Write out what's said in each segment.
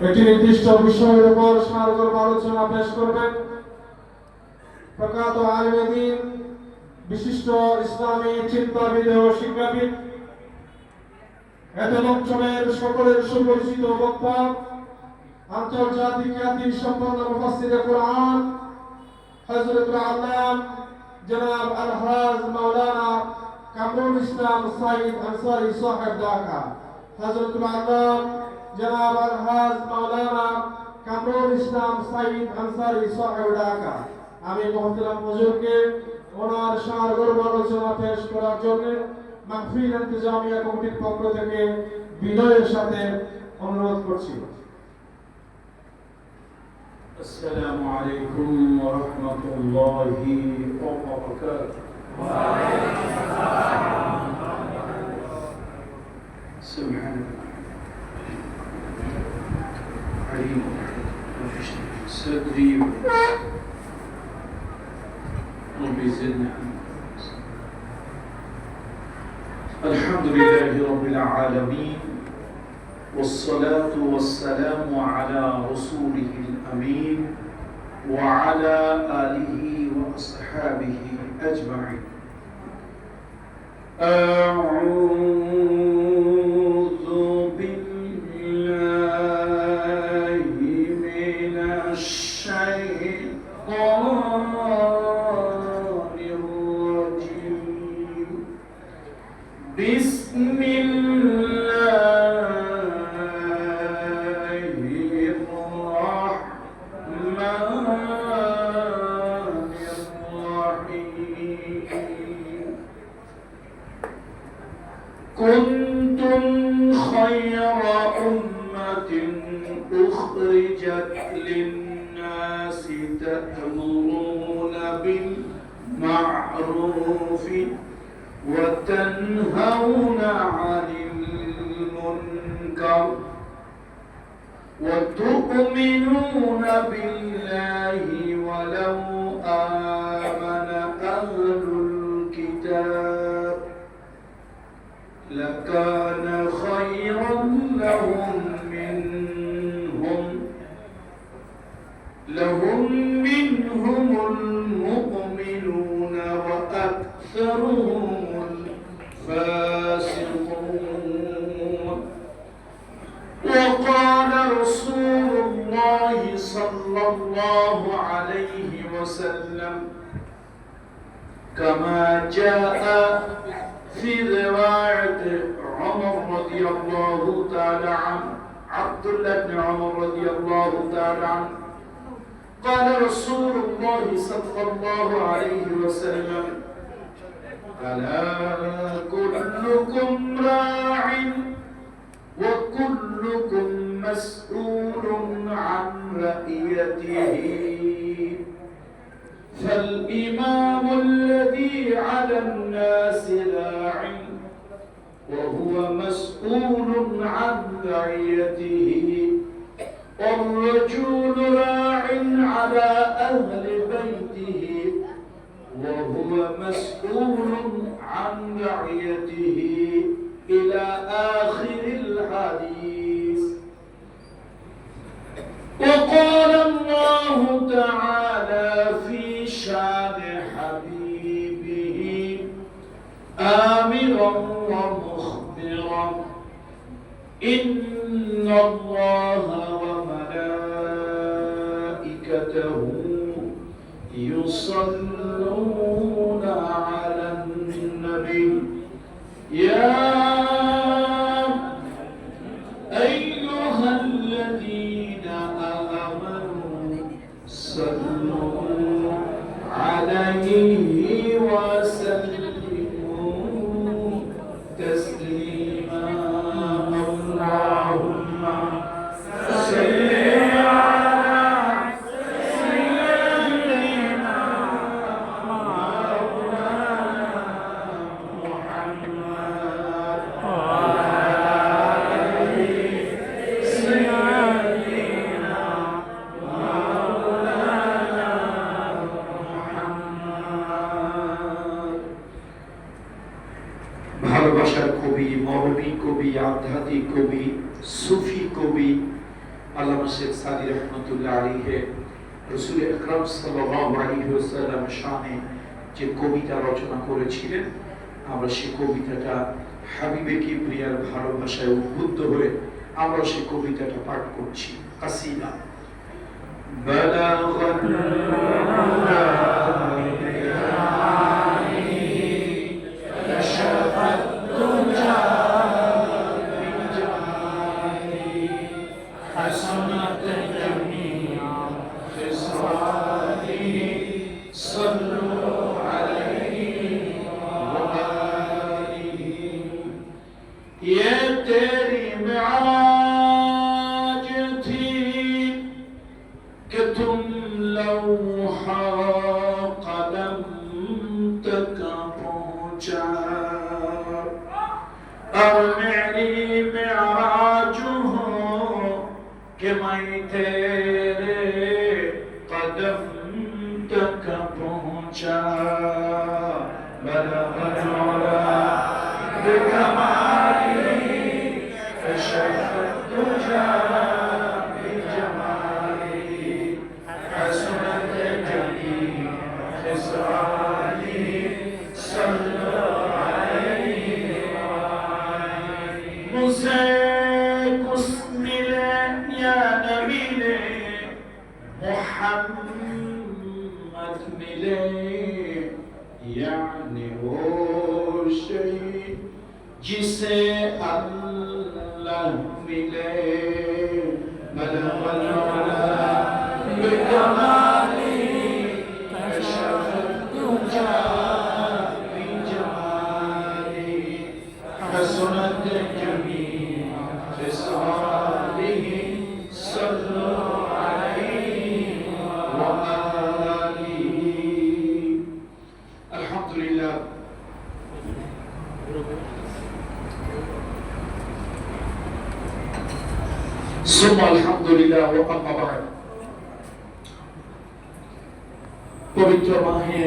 একটি নির্দিষ্ট বিষয়ের উপর সারগর্ভ আলোচনা পেশ করবেন প্রখ্যাত আলেমে দ্বীন, বিশিষ্ট ইসলামী চিন্তাবিদ ও শিক্ষাবিদ, এত অঞ্চলের সকলের সুপরিচিত বক্তা, আন্তর্জাতিক খ্যাতি সম্পন্ন মুফাসসিরে কুরআন হযরতুল আল্লাম জনাব আলহাজ মাওলানা কামরুল ইসলাম সাইদ আনসারী সাহেব ঢাকা। হযরতুল আল্লাম জনাব আলহাজ মাওলানা কামরুল ইসলাম সাইদ আনসারী সাহেব ঢাকা। আমি মুহতারাম হুজুরকে ওনার সারগর্ভ আলোচনা পেশ করার জন্য মাহফিল ইন্তেজামিয়া কমিটির পক্ষ থেকে বিনয়ের সাথে অনুরোধ করছি। السلام عليكم ورحمة الله وبركاته. وعليكم السلام. سبحان الله. عليم صدري ربي زدنا. الحمد لله رب العالمين، والصلاة والسلام على رسوله الأمين وعلى آله وأصحابه أجمعين. أعوذ بالله من الشيطان الرجيم. بسم كنتم خير أمة أخرجت للناس تأمرون بالمعروف وتنهون عن المنكر وتؤمنون بالله ولو آمن أهل الكتاب لكان خيرا لهم المؤمنون وأكثرهم الفاسقون. وقال رسول الله صلى الله عليه وسلم كما جاء في رواية عمر رضي الله تعالى عنه، عبد الله بن عمر رضي الله تعالى عنه، قال رسول الله صلى الله عليه وسلم ألا كلكم راع وكلكم مسؤول عن رعيته، فالإمام الذي على الناس راع وهو مسؤول عن رعيته، والرجل راع على أهل بيته وهو مسؤول عن رعيته، إلى آخر الحديث. وقال الله تعالى في شان حبيبه آمرا ومخبرا إن الله وملائكته يصلون على النبي يا أيها الذين آمنوا صلوا عليه وسلموا تسليما. اللهم صل على سيدنا مولانا محمد وعلى آل سيدنا مولانا محمد. ভালোবাসার কবি, মরমী কবি, আধ্যাত্মিক কবি, সুফি কবি আল্লামা শেখ সাদি রহমতুল্লাহ আলাইহি রাসূল আকরাম সাল্লাল্লাহু আলাইহি ওয়াসাল্লামের শানে যে কবিতা রচনা করেছিলেন, আমরা সেই কবিতাটা হাবিবে কিবরিয়ার ভালোবাসায় উদ্বুদ্ধ হয়ে আমরা সেই কবিতাটা পাঠ করছি। কাসিদা বালাগাত ये तेरी मेराज थी कि तुम लौहा कलम तक पहुंचा, और मेरी मेराज हूँ कि मैं तेरे कदम तक पहुंचा। बलगत औला बिकमाली फशरत तुझा बिजमाली, हसनत जमी खिसाली सल्लल्लाहु अलैहि वसल्लम। मुझसे कुछ मिले या न मिले, मोहम्मद मिले, यानी वो शई जिसे अल्लाह मिले। बलगल औला बिकमाली फशरत तुझा बिजमाली, हसनत जमी खिसालिही सल्लल्लाहु अलैहि वसल्लम। अल्हम्दुलिल्लाह। सुम्मा अल्हम्दुलिल्लाह व अम्मा बाद। पवित्र माहे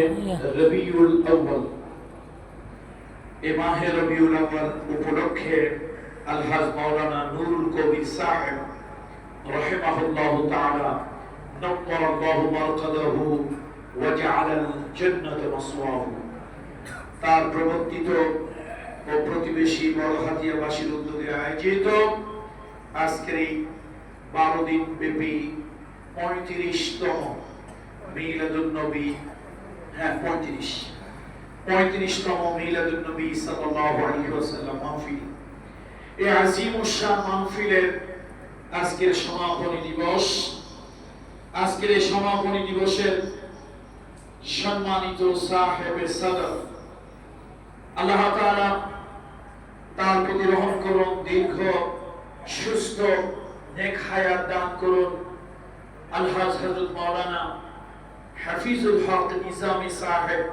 रबीउल अव्वल, ए माहे रबीउल अव्वल उपलक्षे अलहाज मौलाना नूरुल कबीर साहेब रहिमाहुल्लाहु ताआला नव्वरल्लाहु मरकदाहु व जअलाल जन्नत मसওয়াহু, তার প্রবর্তিত ও প্রতিবেশী বড়হাতিয়াবাসীর উদ্যোগে আয়োজিত আজকের এই 12 দিন ব্যাপী 35তম মিলাদুন নবী, 35তম মিলাদুন নবী সাল্লাল্লাহু আলাইহি ওয়াসাল্লাম মাহফিল। এই আজিমুশ শান মাহফিলের আজকের সমাপনী দিবস। আজকের এই সমাপনী দিবসের সম্মানিত সাহেবে সাদর, আল্লাহ তাআলা তার প্রতি রহম করুন, দীর্ঘ সুস্থ নেক হায়াত দান করুন। আলহাজ হযরত মাওলানা হাফিজুল হক নিজামী সাহেব,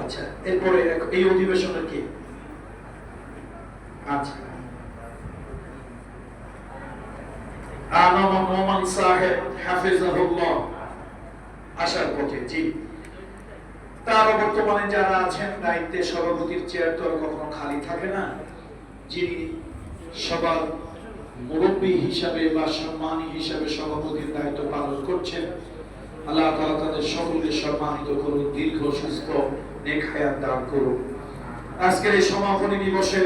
আচ্ছা এরপরে এই অধিবেশনের কি আচ্ছা আনাম নোমান সাহেব হাফিজাহুল্লাহ আশার পথে। জি, তার বর্তমানে যারা আছেন দায়িত্বে, সভাপতির চেয়ার তো আর কখনো খালি থাকে না, যিনি সবার মুরব্বী হিসাবে বা সম্মানী হিসাবে সভাপতির দায়িত্ব পালন করছেন, আল্লাহ তাআলা তাদের সকলকে সম্মানিত করুন, দীর্ঘ সুস্থ নেক হায়াত দান করুন। আজকের এই সমাপনী দিবসে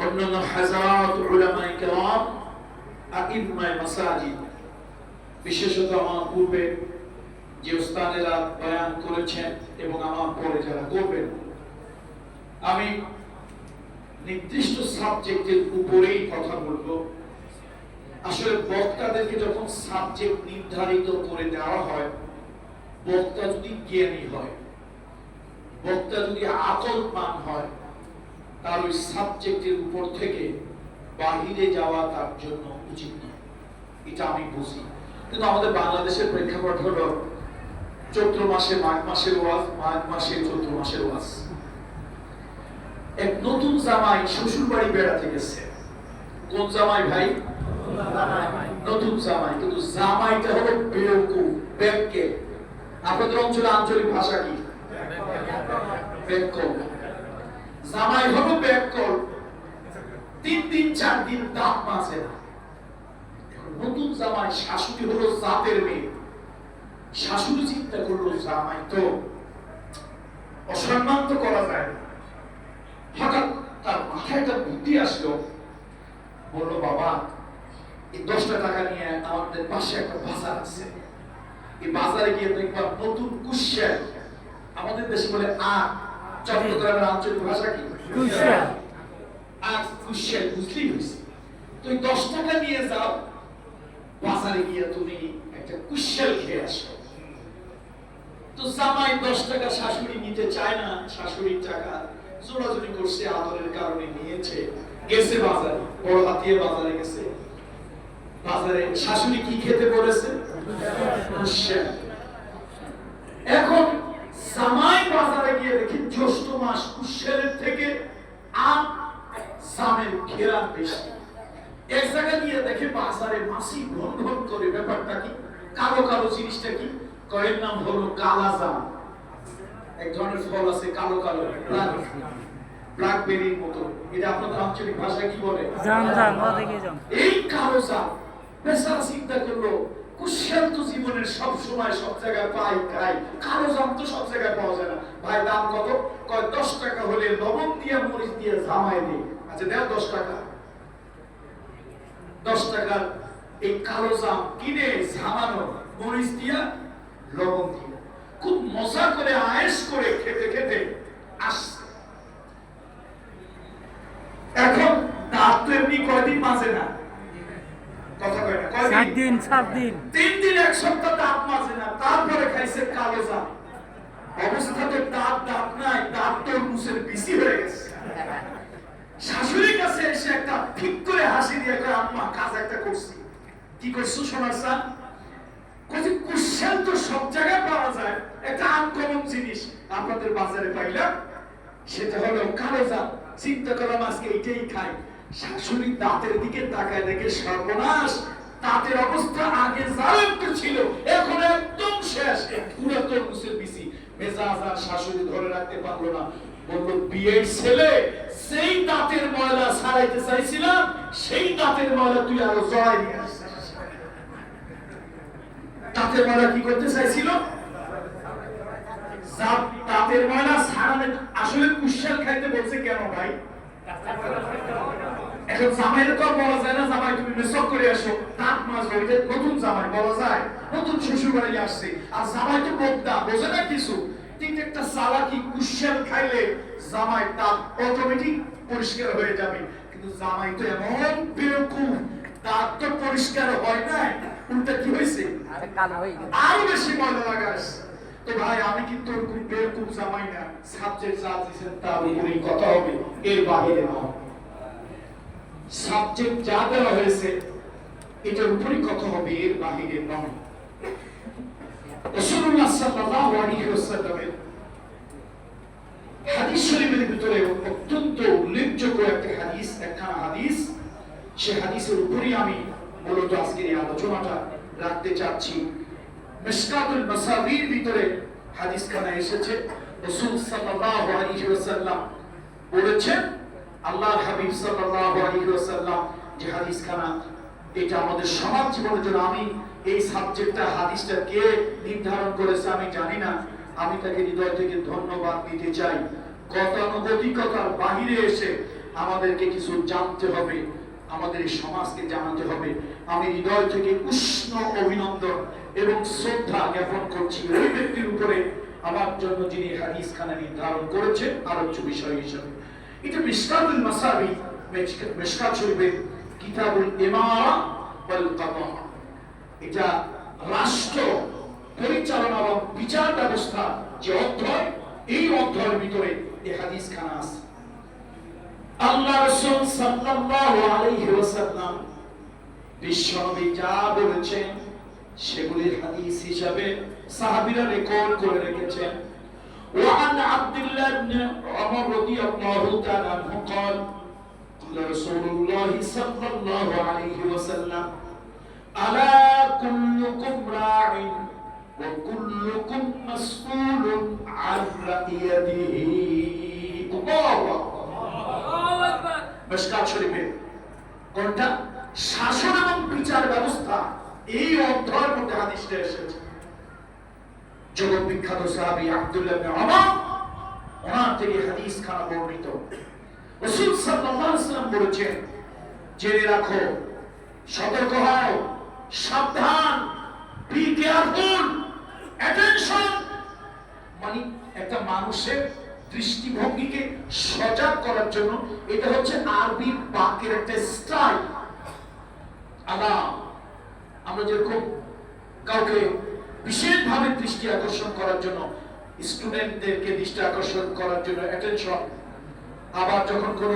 অন্যান্য হাজারাত উলামায়ে কেরাম, আইম্মায়ে মাসাজিদ, বিশেষত আমার পূর্বে যে উস্তাদেরা বয়ান করেছেন এবং আমার পরে যারা করবেন, আমি নির্দিষ্ট সাবজেক্টের উপরেই কথা বলবো। আসলে বক্তাদেরকে যখন সাবজেক্ট নির্ধারিত করে দেওয়া হয়, বক্তা যদি জ্ঞানী হয়, বক্তা যদি আকলমান হয়, তার ওই সাবজেক্টের উপর থেকে বাহিরে যাওয়া তার জন্য উচিত নয়, এটা আমি বুঝি। কিন্তু আমাদের বাংলাদেশের প্রেক্ষাপট হলো চৈত্র মাসে মাঘ মাসের ওয়াজ, মাঘ মাসে চৈত্র মাসের ওয়াজ। এক নতুন জামাই শ্বশুর বাড়ি বেড়াতে গেছে। কোন জামাই ভাই? নতুন জামাই। কিন্তু জামাইটা হলো বেউকুফ, ব্যাংকে। আপনাদের অঞ্চলে আঞ্চলিক ভাষা কি? ব্যাংকল। জামাই হলো ব্যাংকল। 3 দিন 3-4 দিন দাঁত মাজে না। এখন নতুন জামাই, শাশুড়ি হলো জাতের মেয়ে, শাশুড়ি চিন্তা করলো জামাই তো অসম্মান তো করা যায় না। হঠাৎ তার মাথায় একটা বুদ্ধি আসলো, বললো বাবা এই 10টা টাকা নিয়ে আমাদের পাশে একটা বাজার আছে, এই বাজারে গিয়ে দেখবা নতুন কুশিয়া, আমাদের দেশে বলে আখ, চট্টগ্রামের আঞ্চলিক ভাষা কি কুশিয়া, আখ কুশিয়া বুঝলি হয়েছে। তো এই 10 টাকা নিয়ে যাও, বাজারে গিয়ে তুমি একটা কুশিয়াল খেয়ে আসো। তো জামাই 10 টাকা শাশুড়ি নিতে চায় না, শাশুড়ির টাকা জোরাজুরি করছে, আদরের কারণে নিয়েছে, গেছে বাজারে, বড় হাতিয়ে বাজারে গেছে। বাজারে শাশুড়ি কি খেতে বলেছে? কুশিয়া। এখন জামাই বাজারে গিয়ে দেখি জ্যৈষ্ঠ মাস, কুশিয়ালের থেকে আম জামের ঘেরা বেশি। এক জায়গায় গিয়ে দেখে বাজারে মাছি ঘন ঘন করে, ব্যাপারটা কি? কালো কালো জিনিসটা কি? কয়ের নাম হলো কালা জাম। এক ধরনের ফল আছে কালো কালো, ব্ল্যাকবেরির মতো। এটা আপনাদের আঞ্চলিক ভাষায় কি বলে? জাম জাম, ওদিকে জাম। এই কালো জাম বেচারা চিন্তা করলো, কুশিয়াল তো জীবনের সব সময় সব জায়গায় পাই খাই, কালো জাম তো সব জায়গায় পাওয়া যায় না। ভাই দাম কত? কয় 10 টাকা হলে লবণ দিয়ে মরিচ দিয়ে জামাই দিই। আচ্ছা দাও 10 টাকা। 10 টাকার এই কালো জাম কিনে জামানো, মরিচ দিয়া লবণ দিয়ে খুব মজা করে আয়েশ করে খেতে খেতে আসছে। এখন দাঁত তো এমনি কয়দিন মাজে না, কথা কয় না, 7 দিন 7 দিন, 3 দিন 1 সপ্তাহ দাঁত মাজে না, তারপরে খাইছে কালো জাম। অবস্থা তো দাঁত নাই, দাঁত তো মুসের বিসি হয়ে গেছে। শাশুড়ির কাছে এসে একটা ঠিক করে হাসি দিয়ে কয়, আম্মা কাজ একটা করছি। কি করছো সোনার সান? কইছে কুশিয়াল তো সব জায়গায় পাওয়া যায়, একটা আনকমন জিনিস আপনাদের বাজারে পাইলাম, সেটা হলো কালো জাম। চিন্তা করলাম আজকে এটাই খাই। শাশুড়ির দাঁতের দিকে তাকায় দেখে সর্বনাশ, দাঁতের অবস্থা আগে যা একটু ছিল এখন একদম শেষ, পুরো তরমুজের বিসি। মেজাজ আর শাশুড়ি ধরে রাখতে পারলো না, বললো বিয়ের ছেলে, সেই দাঁতের ময়লা ছাড়াইতে চাইছিলাম, সেই দাঁতের ময়লা তুই আরো জড়াই নিয়ে আসছিস। দাঁতের ময়লা কি করতে চাইছিল? দাঁতের ময়লা ছাড়ানো। আসলে কুশিয়াল খাইতে বলছে কেন ভাই? এখন জামাইরে তো বলা যায় না, জামাই তুমি মেসক করে আসো, দাঁত মাজো, এটা নতুন জামাই বলা যায়, নতুন শ্বশুর বাড়ি আসছে। আর জামাই তো বোকা, বোঝে না কিছু। ঠিক একটা চালাকি, কুশিয়াল খাইলে জামাই দাঁত অটোমেটিক পরিষ্কার হয়ে যাবে, কিন্তু জামাই তো এমন বেকুব, দাঁত তো পরিষ্কার হয় না, উল্টা কি হয়েছে আরো বেশি ময়লা লাগাস। তো ভাই আমি কিন্তু ওরকম বেকুব জামাই না, সাবজেক্ট যা দিয়েছেন তার উপরেই কথা হবে, এর বাইরে নয়। সাবজেক্ট যা দেওয়া হয়েছে এটার উপরই কথা হবে, এর বাইরে নয়। রাসূলুল্লাহ সাল্লাল্লাহু আলাইহি ওয়াসাল্লামের হাদিস শরীফের ভিতরে অত্যন্ত উল্লেখযোগ্য একটা হাদিস, একখানা হাদিস, সে হাদিসের উপরই আমি মূলত আজকের এই আলোচনাটা রাখতে চাচ্ছি। মিশকাতুল মাসাবির ভিতরে হাদিসখানা এসেছে। রাসূল সাল্লাল্লাহু আলাইহি ওয়াসাল্লাম বলেছেন, আল্লাহর হাবিব সাল্লাল্লাহু আলাইহি ওয়াসাল্লাম যে হাদিসখানা, এটা আমাদের সমাজ জীবনের জন্য, আমি এই সাবজেক্টটা হাদিসটা কে নির্ধারণ করেছে আমি জানি না, আমি তাকে হৃদয় থেকে ধন্যবাদ দিতে চাই। গতানুগতিকতার বাহিরে এসে আমাদেরকে কিছু জানতে হবে, আমাদের এই সমাজকে জানাতে হবে। আমি হৃদয় থেকে উষ্ণ অভিনন্দন এবং শ্রদ্ধা জ্ঞাপন করছি ওই ব্যক্তির উপরে, আমার জন্য যিনি হাদিসখানা নির্ধারণ করেছেন আলোচ্য বিষয় হিসেবে। এটা মিশকাতুল মাসাবি, মিশকাত শরীফের কিতাবুল ইমারা ওয়াল কাদা। এটা রাষ্ট্র পরিচালনা এবং বিচার ব্যবস্থা যে অধ্যায়, এই অধ্যায়ের ভিতরে এই হাদিসখানা আছে। আল্লাহ রাসূল সাল্লাল্লাহু আলাইহি ওয়াসাল্লাম বিশ্বনবী যা বলেছেন সেগুলির হাদিস হিসাবে সাহাবীরা রেকর্ড করে রেখেছেন। وعن عبد الله بن عمر رضي الله تعالى عنه قال قال رسول الله صلى الله عليه وسلم ألا كلكم راع وكلكم مسؤول عن رعيته। الله أكبر। মিশকাত শরীফে কোনটা? শাসন এবং বিচার ব্যবস্থা। এই অধ্যায়ের মধ্যে হাদিসটা এসেছে। জগৎ বিখ্যাত সাহাবী আব্দুল্লাহ ইবনে ওমর, ওনার থেকে হাদিস খানা বর্ণিত। রাসূল সাল্লাল্লাহু আলাইহি ওয়াসাল্লাম বলেছেন, জেনে রাখো, সতর্ক হও, সাবধান, বি কেয়ারফুল, অ্যাটেনশন। মানে একটা মানুষের দৃষ্টিভঙ্গিকে সজাগ করার জন্য এটা হচ্ছে আরবি বাক্যের একটা স্টাইল। আল্লাহ, আমরা যেরকম কাউকে বিশেষভাবে দৃষ্টি আকর্ষণ করার জন্য, স্টুডেন্টদেরকে দৃষ্টি আকর্ষণ করার জন্য অ্যাটেনশন, আবার যখন কোন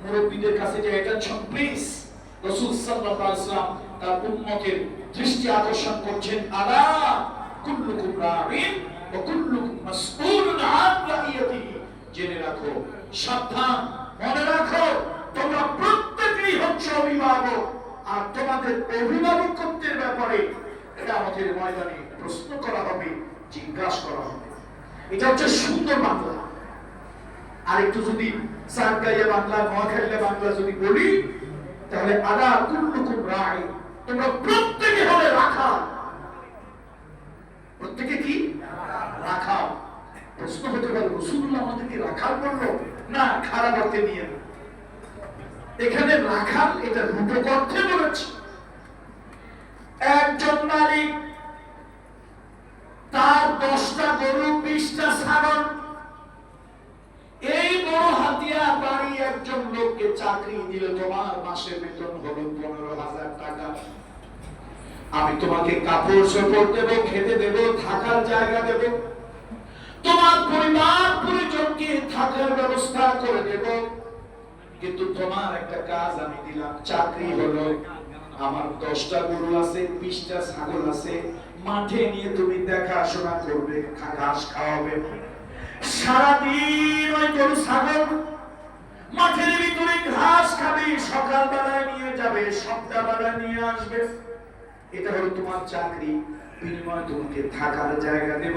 মুরব্বীদের কাছে যে অ্যাটেনশন প্লিজ, রাসূল সাল্লাল্লাহু আলাইহি ওয়াসাল্লাম তার উম্মতের দৃষ্টি আকর্ষণ করছেন, আলা কুল্লুকুম রাঈন ওয়া কুল্লুকুম মাসউলুন আন রাইয়াতিহি। জেনে রাখো, সাবধান, মনে রাখো, তোমরা প্রত্যেকেই হচ্ছে অভিভাবক, আর তোমাদের অভিভাবকত্বের ব্যাপারে কিয়ামতের ময়দানে প্রশ্ন করা হবে, জিজ্ঞাসা করা হবে। এটা হচ্ছে সুন্দর বাংলা। আর একটু যদি সারগাইয়া বাংলা, নোয়াখালী বাংলা যদি বলি, তাহলে আলা কুল্লুকুম রাঈ, তোমরা প্রত্যেকে হলে রাখাল। প্রত্যেকে কি? রাখাল। প্রশ্ন হতে পারে, রাসূলুল্লাহ আমাদেরকে রাখাল বললো? না, খারাপ অর্থে নিয়ে না। এখানে রাখাল এটা রূপক অর্থে বলেছে। একজন মালিক তার 10টা গরু, 20টা ছাগল, এই বড় হাতিয়া বাড়ি একজন লোককে চাকরি দিলে, তোমার মাসে বেতন হলো 15,000 টাকা। আমি তোমাকে কাপড় চোপড় দেব, খেতে দেব, থাকার জায়গা দেব, তোমার পরিবার পরিজনকে থাকার ব্যবস্থা করে দেব। কিন্তু তোমার একটা কাজ আমি দিলাম, চাকরি হলো আমার 10টা গরু আছে, 20টা ছাগল আছে, মাঠে নিয়ে তুমি দেখাশোনা করবে, ঘাস খাওয়াবে। সারাদিন ওই গরু ছাগল মাঠের ভিতরে ঘাস খাবে, সকালবেলায় নিয়ে যাবে, সন্ধ্যাবেলায় নিয়ে আসবে। এটা হলো তোমার চাকরি। বিনিময়ে তোমাকে থাকার জায়গা দেব,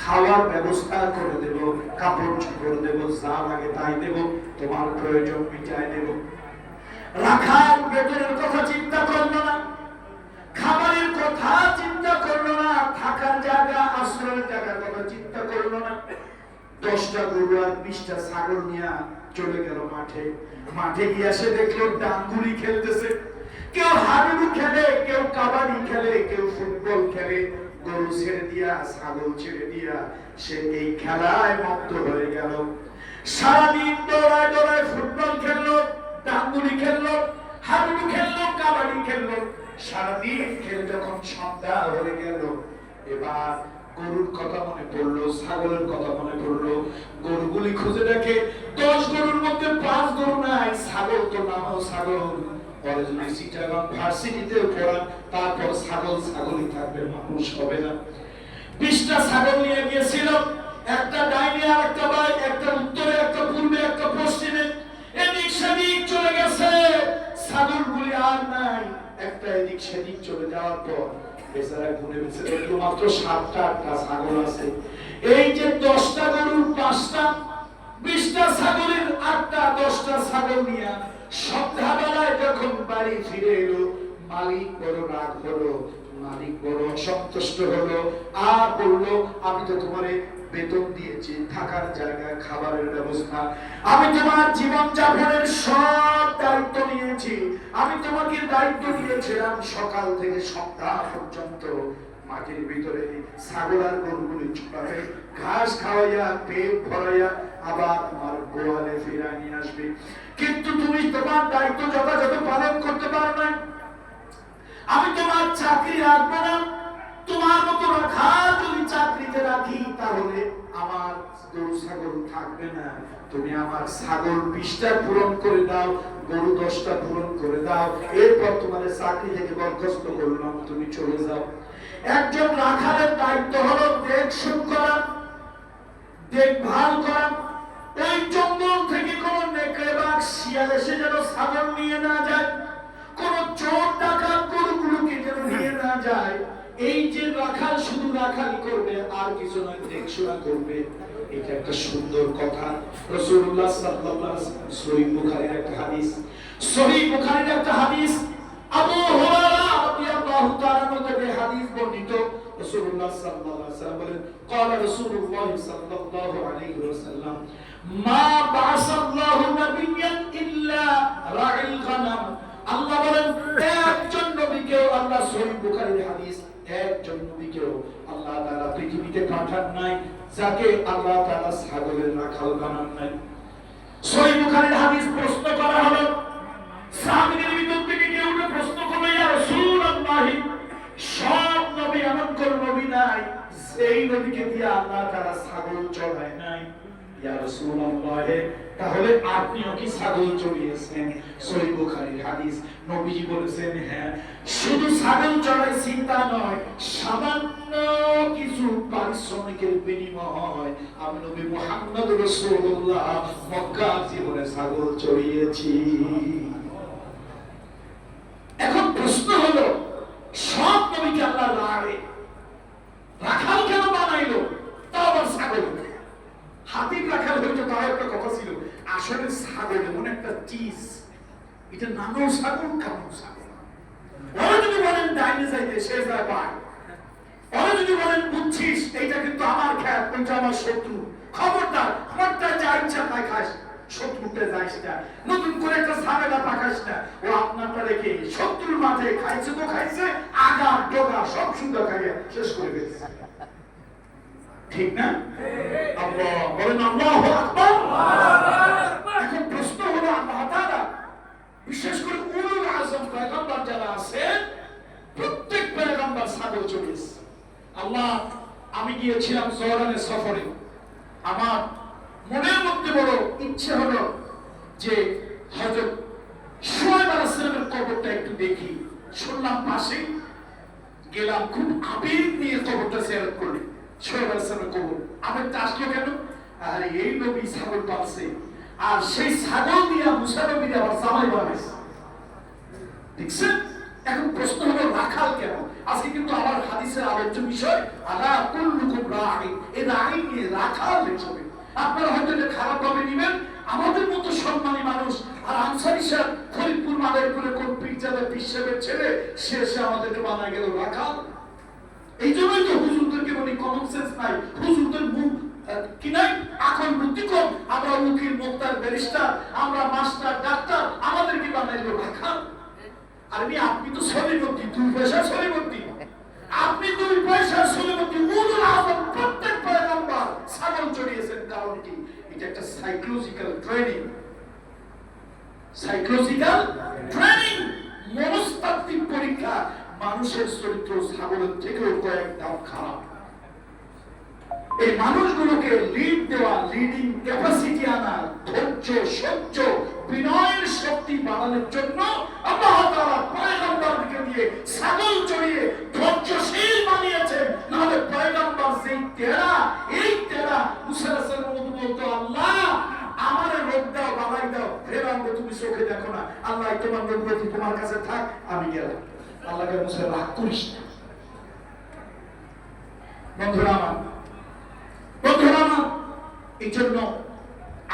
খাওয়ার ব্যবস্থা করে দেব, কাপড় চোপড় দেব, যা লাগে তাই দেব, তোমার প্রয়োজন মিটাই দেব। রাখাল বেতনের কথা চিন্তা করলো না, খাবারের কথা চিন্তা করলো না, থাকার জায়গা, আশ্রয়ের জায়গার কথা চিন্তা করলো না। 10টা গরু আর 20টা ছাগল নিয়ে চলে গেল মাঠে। মাঠে গিয়ে সে দেখলো ডাঙ্গুলি খেলতেছে, কেউ হাডুডু খেলে, কেউ কাবাডি খেলে, কেউ ফুটবল খেলে। গরু ছেড়ে দিয়া, ছাগল ছেড়ে দিয়া সে এই খেলায় মত্ত হয়ে গেল। সারাদিন দৌড়ায় দৌড়ায় ফুটবল খেললো, ডাঙ্গুলি খেললো, হাডুডু খেললো, কাবাডি খেললো। সারাদিন খেলে যখন সন্ধ্যা হয়ে গেল, এবার গরুর কথা মনে পড়লো, ছাগলের কথা মনে পড়লো। গরুগুলি খুঁজে দেখে 10 গরুর মধ্যে 5 গরু নাই, ছাগল তো নামও ছাগল। পরে যদি চিটাগাং ভার্সিটিতে পড়ান, তারপর ছাগল ছাগলই থাকবে, মানুষ হবে না। 20টা ছাগল নিয়ে গিয়েছিল, একটা ডাইনে আর একটা বাই, একটা উত্তরে, একটা পূর্বে, একটা পশ্চিমে, এদিক সেদিক চলে গেছে। ছাগলগুলি আর নাই। একটা এদিক সেদিক চলে যাওয়ার পর বেচারা ঘুরে বেঁচে দেখলো মাত্র 7টা 8টা ছাগল আছে। এই যে 10টা গরুর 5টা, 20টা ছাগলের 8টা 10টা ছাগল নিয়ে সন্ধ্যাবেলায় যখন বাড়ি ফিরে এলো, মালিক বড় রাগ হলো, মালিক বড় অসন্তুষ্ট হলো, আর বললো, আমি তো তোমারে বেতন দিয়েছি, থাকার জায়গা, খাবারের ব্যবস্থা, আমি তোমার জীবন যাপনের সব দায়িত্ব নিয়েছি, আমি তোমাকে দায়িত্ব দিয়েছিলাম সকাল থেকে সন্ধ্যা পর্যন্ত মাটির ভিতরে ছাগল আর গরুগুলি চড়াবে, ঘাস খাওয়াইয়া, পেট ভরাইয়া আবার তোমার গোয়ালে ফিরাই নিয়ে আসবে। কিন্তু তুমি তোমার দায়িত্ব যথাযথ পালন করতে পারো না। আমি তোমার চাকরি রাখবো না। তোমার মতো রাখা যদি চাকরিতে রাখি, তাহলে আমার গরু ছাগল থাকবে না। তুমি আমার ছাগল 20টা পূরণ করে দাও, গরু 10টা পূরণ করে দাও, এরপর তোমার চাকরি থেকে বরখাস্ত করলাম, তুমি চলে যাও। একজন রাখালের দায়িত্ব হলো দেখশন করা, দেখভাল করা। ওই জঙ্গল থেকে কোন নেকড়ে বাঘ শিয়াল এসে যেন ছাগল নিয়ে না যায়, কোন চোর ডাকাত গরুগুলোকে যেন নিয়ে না যায়। এই যে রাখাল শুধু রাখালি করবে, আর কিছু নয়, দেখশোনা করবে। এটা একটা সুন্দর কথা। রাসূলুল্লাহ সাল্লাল্লাহু আলাইহি ওয়াসাল্লাম, সহিহ বুখারীর একটা হাদিস, সহিহ বুখারীর একটা হাদিস, আবু হুরায়রা রাদিয়াল্লাহু তাআলা থেকে হাদিস বর্ণিত। রাসূলুল্লাহ সাল্লাল্লাহু আলাইহি ওয়াসাল্লাম বলেন, قال رسول الله صلى الله عليه وسلم ما بعث الله نبيا الا راعي الغنم। আল্লাহ বলেন একজন নবীকে, আল্লাহ সহিহ বুখারীর হাদিস, একজন নবীকেও আল্লাহ তাআলা পৃথিবীতে পাঠান নাই যাকে আল্লাহ তাআলা ছাগলের রাখাল বানান নাই। সহিহ বুখারীর হাদিস প্রশ্ন করা হলো, সাহাবীদের ভিতর থেকে কেউ না প্রশ্ন করলো, ইয়া রাসূলুল্লাহ, সব নবী এমন কোন নবী নাই সেই নবীকে দিয়ে আল্লাহ তাআলা ছাগল চড়ায় নাই? ইয়া রাসূলুল্লাহ, তাহলে আপনিও কি ছাগল চড়িয়েছেন? সহিহ বুখারীর হাদিস, নবীজি বলেছেন, হ্যাঁ, শুধু ছাগল চড়াইছি তা নয়, সামান্য কিছু পারিশ্রমিকের বিনিময় আমি নবী মুহাম্মদ রাসূলুল্লাহ মক্কা জীবনে ছাগল চড়িয়েছি। এখন প্রশ্ন হলো, সব নবীকে আল্লাহ রাখাল কেন বানাইলো? তাও আবার ছাগল। হাতির রাখাল হইতো তাও একটা কথা ছিল, আসলে ছাগল এমন একটা চিজ, এটা নামেও ছাগল, কামেও ছাগল। ওরা যদি বলেন ডাইনে যাইতে সে যায় পায়, ওরা যদি বলেন বুঝছিস এইটা কিন্তু আমার খেত, ওইটা আমার শত্রু, খবরদার আমারটা যা ইচ্ছা তাই খাস, শত্রুতে যাইস না, নতুন করে একটা ঝামেলা পাকাস না। ও আপনারটা রেখে শত্রুর মাঝে খাইছে তো খাইছে, আগা ডোগা সব সুন্দর খাইয়া শেষ করে দিয়েছে, ঠিক না? আল্লাহ বলেন, আল্লাহু আকবার। এখন প্রশ্ন হলো, আল্লাহ তাআলা বিশেষ করে উলুল আযম পয়গম্বর যারা আছেন, প্রত্যেক পয়গম্বর ছাগল চড়িয়েছে। আল্লাহ, আমি গিয়েছিলাম জর্ডানের সফরে, আমার মনের মধ্যে বড় ইচ্ছে হলো যে হযরত শুআয়ব আলাইহিস সালামের কবরটা একটু দেখি। শুনলাম পাশে, গেলাম, খুব আবেগ নিয়ে কবরটা জিয়ারত করলাম। শুআয়ব আলাইহিস সালামের কবর, আবেগটা আসলো কেন? আরে এই নবী ছাগল পালছে, আর সেই ছাগল দিয়া মুসা নবী আবার জামাই বানাইছে, দেখছেন? এখন প্রশ্ন হলো, রাখাল কেন? আজকে কিন্তু আমার হাদিসের আলোচ্য বিষয় আলা কুল্লুকুম রাঈ, এই রাঈ নিয়ে রাখাল হিসেবে আপনারা হয়তো এটা খারাপ ভাবে নিবেন। আমাদের মতো সম্মানী মানুষ, আর আনসারী সাহেব ফরিদপুর মাদারীপুরে কোন পীরজাদা পিসাবের ছেলে, সে আমাদেরকে বানায় গেল রাখাল। এই জন্যই তো হুজুরদেরকে বলি কমন সেন্স নাই, হুজুরদের মুখ কি নাই, আকল বুদ্ধি কম। আমরা উকিল, মুক্তার, ব্যারিস্টার, আমরা মাস্টার, ডাক্তার, আমাদেরকে বানাইলো রাখাল। আরে আপনি তো সলিমতি, 2 পয়সা সলিমতি, আপনি 2 পয়সা সলিমতি। উলুল আযম প্রত্যেক পয়গম্বর ছাগল চড়িয়েছেন, কারণ কি? এটা একটা সাইকোলজিক্যাল ট্রেনিং, সাইকোলজিক্যাল ট্রেনিং, মনস্তাত্ত্বিক পরীক্ষা। মানুষের চরিত্র ছাগলের থেকেও কয়েক ধাপ খারাপ। এই মানুষগুলোকে লিড দেওয়া, লিডিং ক্যাপাসিটি আনা, ধৈর্য, সহ্য, বিনয়ের শক্তি বাড়ানোর জন্য আল্লাহ তাআলা পয়গম্বরকে দিয়ে ছাগল চড়িয়ে ধৈর্যশীল বানিয়েছেন। নাহলে পয়গম্বর যেই তেরা, এই তেরা মুসা আলাইহিস সালাম বলতো, আল্লাহ আমারে রোগ দাও, বালাই দাও, ফেরাও তুমি চোখে দেখো না, আল্লাহ তোমার নবুয়তি তোমার কাছে থাক, আমি গেলাম। আল্লাহকে মুসা রাগ করিস না। বন্ধুরা আমার, এই জন্য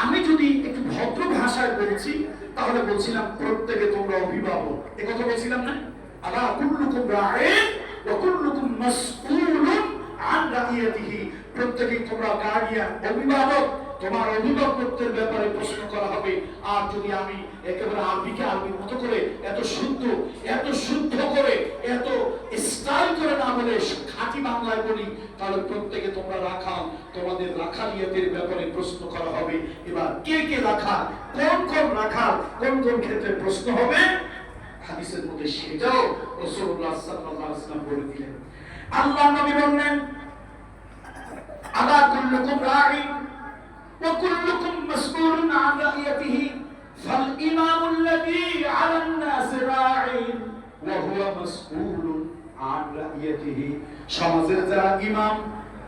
আমি যদি একটু ভদ্র ভাষায় বলছি, তাহলে বলছিলাম প্রত্যেকে তোমরা অভিভাবক, এ কথা বলছিলাম না? আলা কুল্লুকুম রাঈন ওয়া কুল্লুকুম মাসউলুন আন রাইয়াতিহি, প্রত্যেকেই তোমরা গার্ডিয়ান, অভিভাবক, তোমার অভিভাবকত্বের ব্যাপারে প্রশ্ন করা হবে। আর যদি আমি একেবারে আরবিকে আরবির মতো করে এত শুদ্ধ করে, এত স্টাইল করে না বলে খাঁটি বাংলায় বলি, তাহলে প্রত্যেকে তোমরা রাখাল, তোমাদের রাখালিয়াতের ব্যাপারে প্রশ্ন করা হবে। এবার কে কে রাখাল, কোন রাখাল, কোন ক্ষেত্রে প্রশ্ন হবে, হাদিসের মধ্যে সেটাও রাসূলুল্লাহ সাল্লাল্লাহু আলাইহি ওয়াসাল্লাম বলে দিলেন। আল্লাহ নবী বললেন, আলা কুল্লুকুম রাঈন ওয়া কুল্লুকুম মাসউলুন আন রাইয়াতিহি ফাল ইমামু আল্লাযী আলা আন-নাস রাঈন ওয়া হুয়া মাসউলুন আন রাইয়াতিহি। সমাজের যারা ইমাম,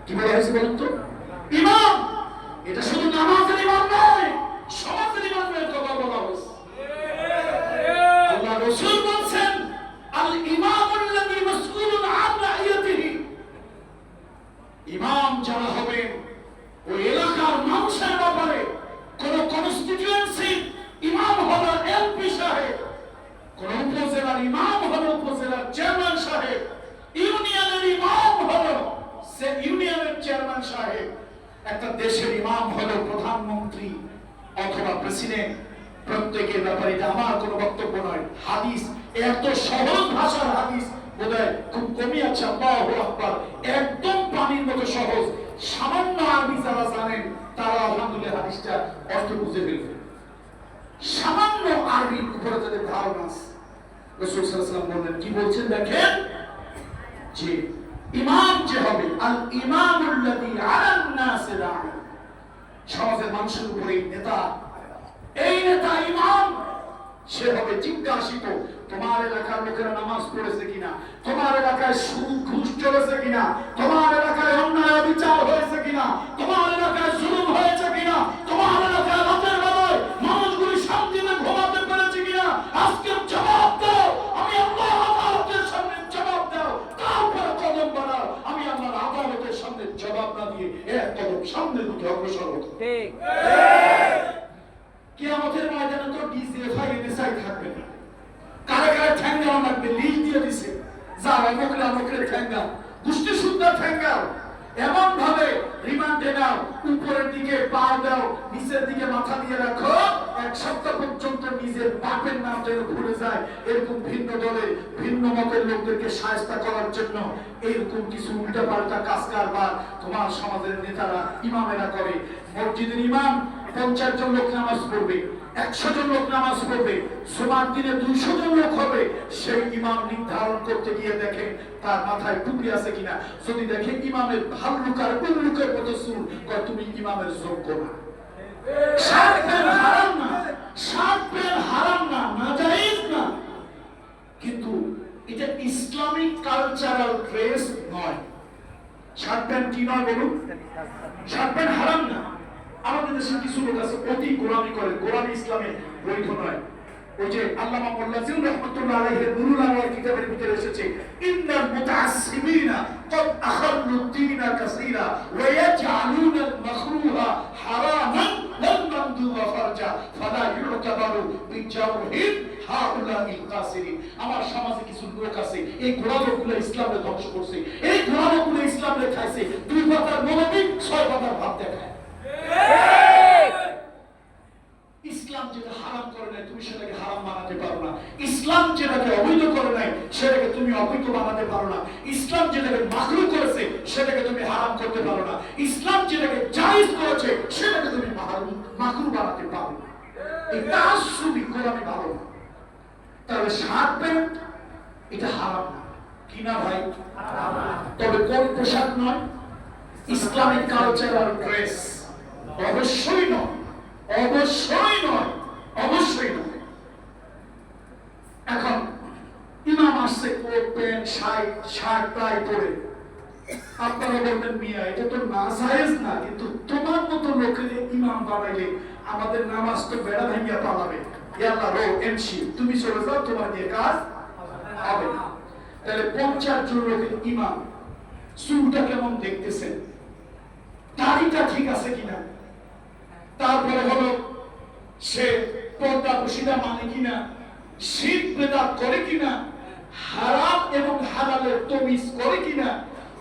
কি বলা হয়েছে বলুন তো? ইমাম, এটা শুধু নামাজের ইমাম নয়, সমাজের ইমামের কথা বলা হয়েছে। আল্লাহ রাসূল বলেন, আল ইমামু আল্লাযী মাসউলুন আন রাইয়াতিহি, ইমাম যারা হবেন ওই এলাকার চেয়ারম্যান সাহেব, একটা দেশের ইমাম হলো প্রধানমন্ত্রী অথবা প্রেসিডেন্ট, প্রত্যেকের ব্যাপারে এটা আমার কোনো বক্তব্য নয়। হাদিস এত সহজ ভাষার হাদিস বোধহয় খুব কমই আছে। আল্লাহু আকবার, একদম পানির মতো সহজ। সামান্য আরবি যারা জানেন তারা আলহামদুলিল্লাহ হাদিসটা অর্থ বুঝে ফেলবে। সামান্য আরবির উপরে যাদের ধারণা আছে, রাসূল সাল্লাল্লাহু আলাইহি ওয়াসাল্লাম বললেন, কি বলছেন দেখেন, যে ইমাম যে হবে, আল ইমামুল্লাযী আলান নাস রা'আ, সমাজের মানুষের উপরে নেতা, এই নেতা ইমাম, সে হবে জিজ্ঞাসিত তোমার এলাকার লোকেরা নামাজ পড়েছে কিনা, তোমার এলাকায় সুদ ঘুষ চলেছে কিনা, তোমার এলাকায় অন্যায় অবিচার হয়েছে কিনা, তোমার এলাকায় জুলুম হয়েছে কিনা, তোমার এলাকায় রাতের বেলায় মানুষগুলি শান্তিতে ঘুমাতে পেরেছে কিনা, আজকে জবাব দাও। আমি আল্লাহ আদালতের সামনে জবাব দাও, তারপরে কদম বাড়াও। আমি আল্লাহর আদালতের সামনে জবাব না দিয়ে এক কদম সামনের দিকে অগ্রসর হতো। ঠিক কিয়ামতের ময়দানে তো ডিজিএফআই এনএসআই থাকবে না। কারে কারে ঠ্যাঙ্গা লাগবে, লিস্ট দিয়ে দিছে, যা অমুকরা অমুকরে ঠ্যাঙ্গা, গোষ্ঠী সুদ্ধা ঠ্যাঙ্গা, এমন ভাবে রিমান্ডে নাও, উপরের দিকে পা দাও, নিচের দিকে মাথা দিয়ে রাখো, এক সপ্তাহ পর্যন্ত নিজের বাপের নাম যেন ভুলে যায়। এরকম ভিন্ন দলের ভিন্ন মতের লোকদেরকে শায়েস্তা করার জন্য এরকম কিছু উল্টা পাল্টা কাজ কারবার তোমার সমাজের নেতারা ইমামেরা করে। মসজিদের ইমাম 50 জন লোক নামাজ পড়বে, 100 জন লোক নামাজ পড়বে, জুমার দিনে 200 জন লোক হবে। সেই ইমাম নির্ধারণ করতে গিয়ে দেখে তার মাথায় টুপি আছে কিনা, যদি দেখে ইমামের ভাল্লুকার উল্লুকের মতো চুল, কয় তুমি ইমামের যোগ্য না। শার্ট প্যান্ট হারাম না, শার্ট প্যান্ট হারাম না, নাজায়েজ না, কিন্তু এটা ইসলামিক কালচারাল ড্রেস নয়। শার্ট প্যান্ট কি নয় বলুন? শার্ট প্যান্ট হারাম না। আমাদের দেশে কিছু লোক আছে অতি গোলামি করে, গোলামি ইসলামে বৈধ নয়। ওই যে আল্লামা মোল্লা জিয়াউর রাহমাতুল্লাহ আলাইহি নুরুল আনওয়ার কিতাবের ভিতরে এসেছে, ইন্নাল মুতাআসসিবিনা ক্বাদ আখাল্লু দ্বীনা কাসীরা ওয়া ইয়াজআলুনা আল মাকরুহা হারামান ওয়াল মামদুহা ফারজা ফালা ইউতাবারু বিজাওহিন হাউলাইল কাসিরিন। আমার সমাজে কিছু লোক আছে, এই গোলামগুলো ইসলামকে ধ্বংস করছে, এই গোলামগুলো ইসলামকে খাইছে, 2 পাতার নবী 6 পাতার ভাত দেখায়। ইসলাম যেটা হারাম করে নাই তুমি সেটাকে হারাম বানাতে পারো না। ইসলাম যেটাকে অবৈধ করে নাই সেটাকে তুমি অবৈধ বানাতে পারো না। ইসলাম যেটাকে মাকরুহ করেছে সেটাকে তুমি হারাম করতে পারো না। ইসলাম যেটাকে জায়েজ করেছে সেটাকে তুমি মাকরুহ বানাতে পারো না। এই তাআসসুবি গোলামি ভালো না। তাহলে শার্ট প্যান্ট এটা হারাম না, কি না ভাই? হারাম না। তবে কোন পোশাক নয়? ইসলামিক কালচারাল ড্রেস অবশ্যই নয়, অবশ্যই নয়, অবশ্যই নয়। এখন ইমাম আসছে কোট প্যান্ট শার্ট টাই পরে, আপনারা বলবেন মিয়া এটা তো নাজায়েজ না, কিন্তু তোমার মতো লোকের ইমাম বানাইলে আমাদের নামাজ তো বেড়া ভাঙিয়া পালাবে। ইয়াল্লাহ রো এমসি তুমি চলে যাও, তোমার দিয়ে কাজ হবে না। তাহলে 50 জন লোকের ইমাম, চুলটা কেমন দেখতেছেন, দাড়িটা ঠিক আছে কিনা, তারপরে হলো সে পর্দা পশিদা মানে কিনা, শিরক বেদাত করে কিনা, হারাম এবং হালালের তমিজ করে কিনা।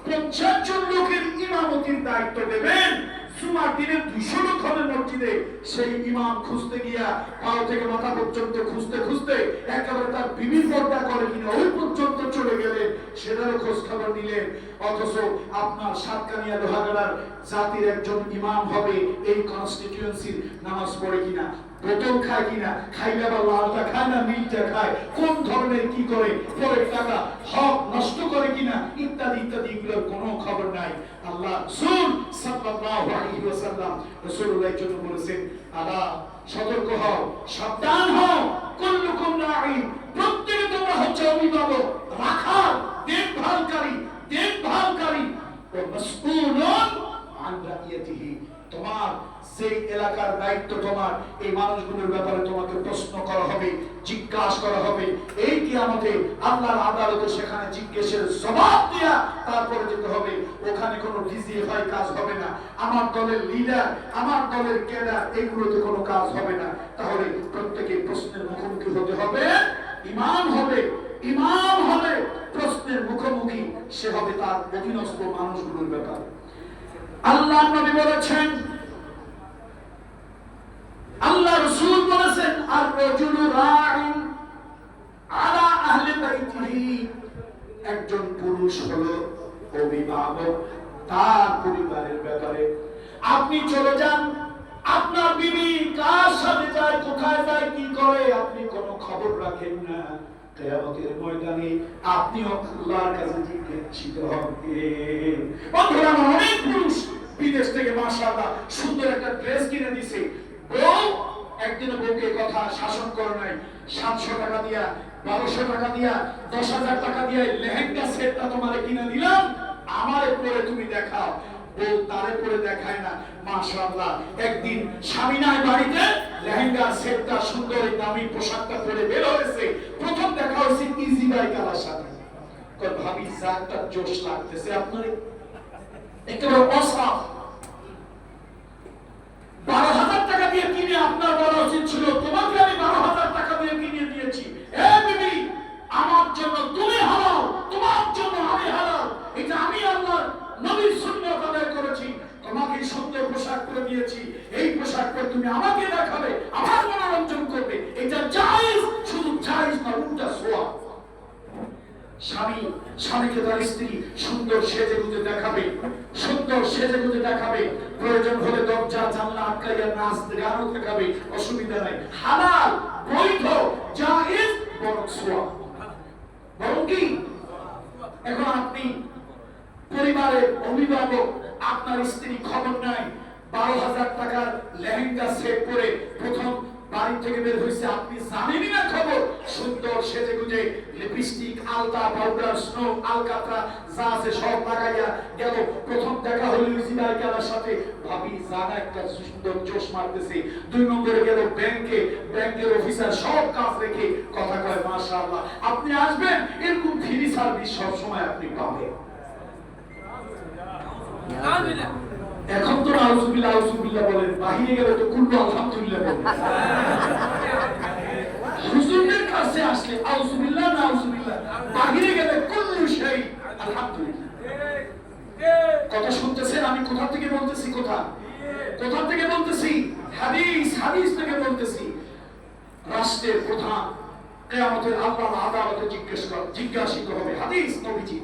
50 জন লোকের ইমামতির দায়িত্ব দেবেন, জুমার দিনে 200 লোক হবে মসজিদে, সেই ইমাম খুঁজতে গিয়া পা থেকে মাথা পর্যন্ত খুঁজতে খুঁজতে একেবারে তার বিবির পর্দা করে কিনা ওই পর্যন্ত চলে গেলেন, সেটারও খোঁজ খবর নিলেন। অথচ আপনার সাতকানিয়া লোহাগাড়ার জাতির একজন ইমাম হবে, এই কনস্টিটিউয়েন্সির নামাজ পড়ে কিনা, বোতল খায় কিনা, খাইলে আবার লালটা খায় না নীলটা খায়, কোন ধরনের কি করে, পরে টাকা হক নষ্ট করে কিনা, ইত্যাদি ইত্যাদি, এগুলোর কোনো খবর নাই। আল্লাহ রাসূল সাল্লাল্লাহু আলাইহি ওয়াসাল্লাম রাসূলুল্লাহর জন্য বলেছেন, আলা সতর্ক হও, সাবধান হও, কুল্লুকুম রাঈন, প্রত্যেকে তোমরা হচ্ছে অভিভাবক, রাখাল, দেখভালকারী, ও মাসউলুন আন রাইয়াতিহি, তোমার সেই এলাকার দায়িত্ব তোমার, এই মানুষগুলোর ব্যাপারে তোমাকে প্রশ্ন করা হবে, জিজ্ঞাসা করা হবে। এই কিয়ামতে আল্লাহর আদালতে সেখানে জিজ্ঞাসার জবাব দেয়া তারপরে যেতে হবে। ওখানে কোনো ডিজিএফআই কাজ হবে না, আমার দলের লিডার, আমার দলের ক্যাডার, এগুলোতে কোনো কাজ হবে না। তাহলে প্রত্যেকে প্রশ্নের মুখোমুখি হতে হবে। ইমাম হবে প্রশ্নের মুখোমুখি, সে হবে তার অধীনস্থ মানুষগুলোর ব্যাপারে। আল্লাহ নবী বলেছেন, আল্লাহ রাসূল বলেছেন, আর রাজুলু রাইন আলা আহলি বাইতিহি, একজন পুরুষ হলো অভিভাবক তার পরিবারের ব্যাপারে। আপনি চলে যান, আপনার বিবি কার সাথে যায়, কোথায় যায়, কি করে, আপনি কোনো খবর রাখেন না। কিয়ামতের ময়দানে আপনিও আল্লাহর কাছে জিজ্ঞাসিত হবেন। বন্ধুরা, অনেক পুরুষ বিদেশ থেকে মাশাআল্লাহ সুন্দর একটা ড্রেস কিনে দিছে, বউ একদিন বউকে কথা শাসন করে নাই, 700 টাকা দিয়া, 1200 টাকা দিয়া, 10,000 টাকা দিয়া লেহেঙ্গা সেটটা তোমারে কিনে দিলাম, আমারে পরে তুমি দেখাও। বউ তারে পরে দেখায় না। মাশাআল্লাহ একদিন স্বামী নাই বাড়িতে, লেহেঙ্গা সেটটা সুন্দর দামি পোশাকটা পরে বের হয়েছে, প্রথম দেখা হয়েছে ইজি বাইকালার সাথে। কই ভাবি জাতটা জোশ লাগতেছে আপনারে, একেবারে অসাফ। 12,000 টাকা দিয়ে কিনে আপনার বলা উচিত ছিল, তোমাকে আমি 12,000 টাকা দিয়ে কিনে দিয়েছি। এ বিবি, আমার জন্য তুমি হালাল, তোমার জন্য আমি হালাল, এটা আমি আল্লাহর নবীর সুন্নাত আদায় করেছি। তোমাকে সুন্দর পোশাক পরে দিয়েছি, এই পোশাক পরে তুমি আমাকে দেখাবে, আমার মনোরঞ্জন করবে, এটা জায়েজ, শুধু জায়েজ না, উল্টা সোয়া। স্বামী স্বামীকে তার স্ত্রী সুন্দর সেজে গুজে দেখাবে, সুন্দর সেজে গুজে দেখাবে, প্রয়োজন হলে দরজা জানলা আটকাইয়া নাচতে গানও দেখাবে, অসুবিধা নাই, হালাল, বৈধ, জায়েজ, বরং সোয়া। বরং কি? এখন আপনি পরিবারের অভিভাবক, আপনার স্ত্রী খবর নাই, 12,000 টাকার লেহেঙ্গা সেট পরে প্রথম বাড়ি থেকে বের হইছে, আপনি জানেনই না খবর, সুন্দর সেজে গুজে লিপস্টিক, আলতা, পাউডার, স্নো, আলকাতরা যা আছে সব লাগাইয়া গেল, প্রথম দেখা হলো ইজিবাই কালার সাথে, ভাবি জানা একটা সুন্দর জোশ মারতেছে। 2 নম্বরে গেল ব্যাংকে, ব্যাংকের অফিসার সব কাজ রেখে কথা কয় মাশাআল্লাহ, আপনি আসবেন, এরকম ফ্রি সার্ভিস সব সময় আপনি পাবেন। এখন তো আউযুবিল্লাহ আউযুবিল্লাহ বলেন, বাহিরে গেলে তো কুল্লু আলহামদুলিল্লাহ বলেন। হুজুরের কাছে আসলে আউযুবিল্লাহ না আউযুবিল্লাহ, বাহিরে গেলে কুল্লু শাই আলহামদুলিল্লাহ। কথা শুনতেছেন? আমি কোথা থেকে বলতেছি, কোথা থেকে বলতেছি? হাদিস থেকে বলতেছি। রাষ্ট্রের প্রধান কিয়ামতের আল্লাহর আদালতে জিজ্ঞাসিত হবে, হাদিস নবীজি,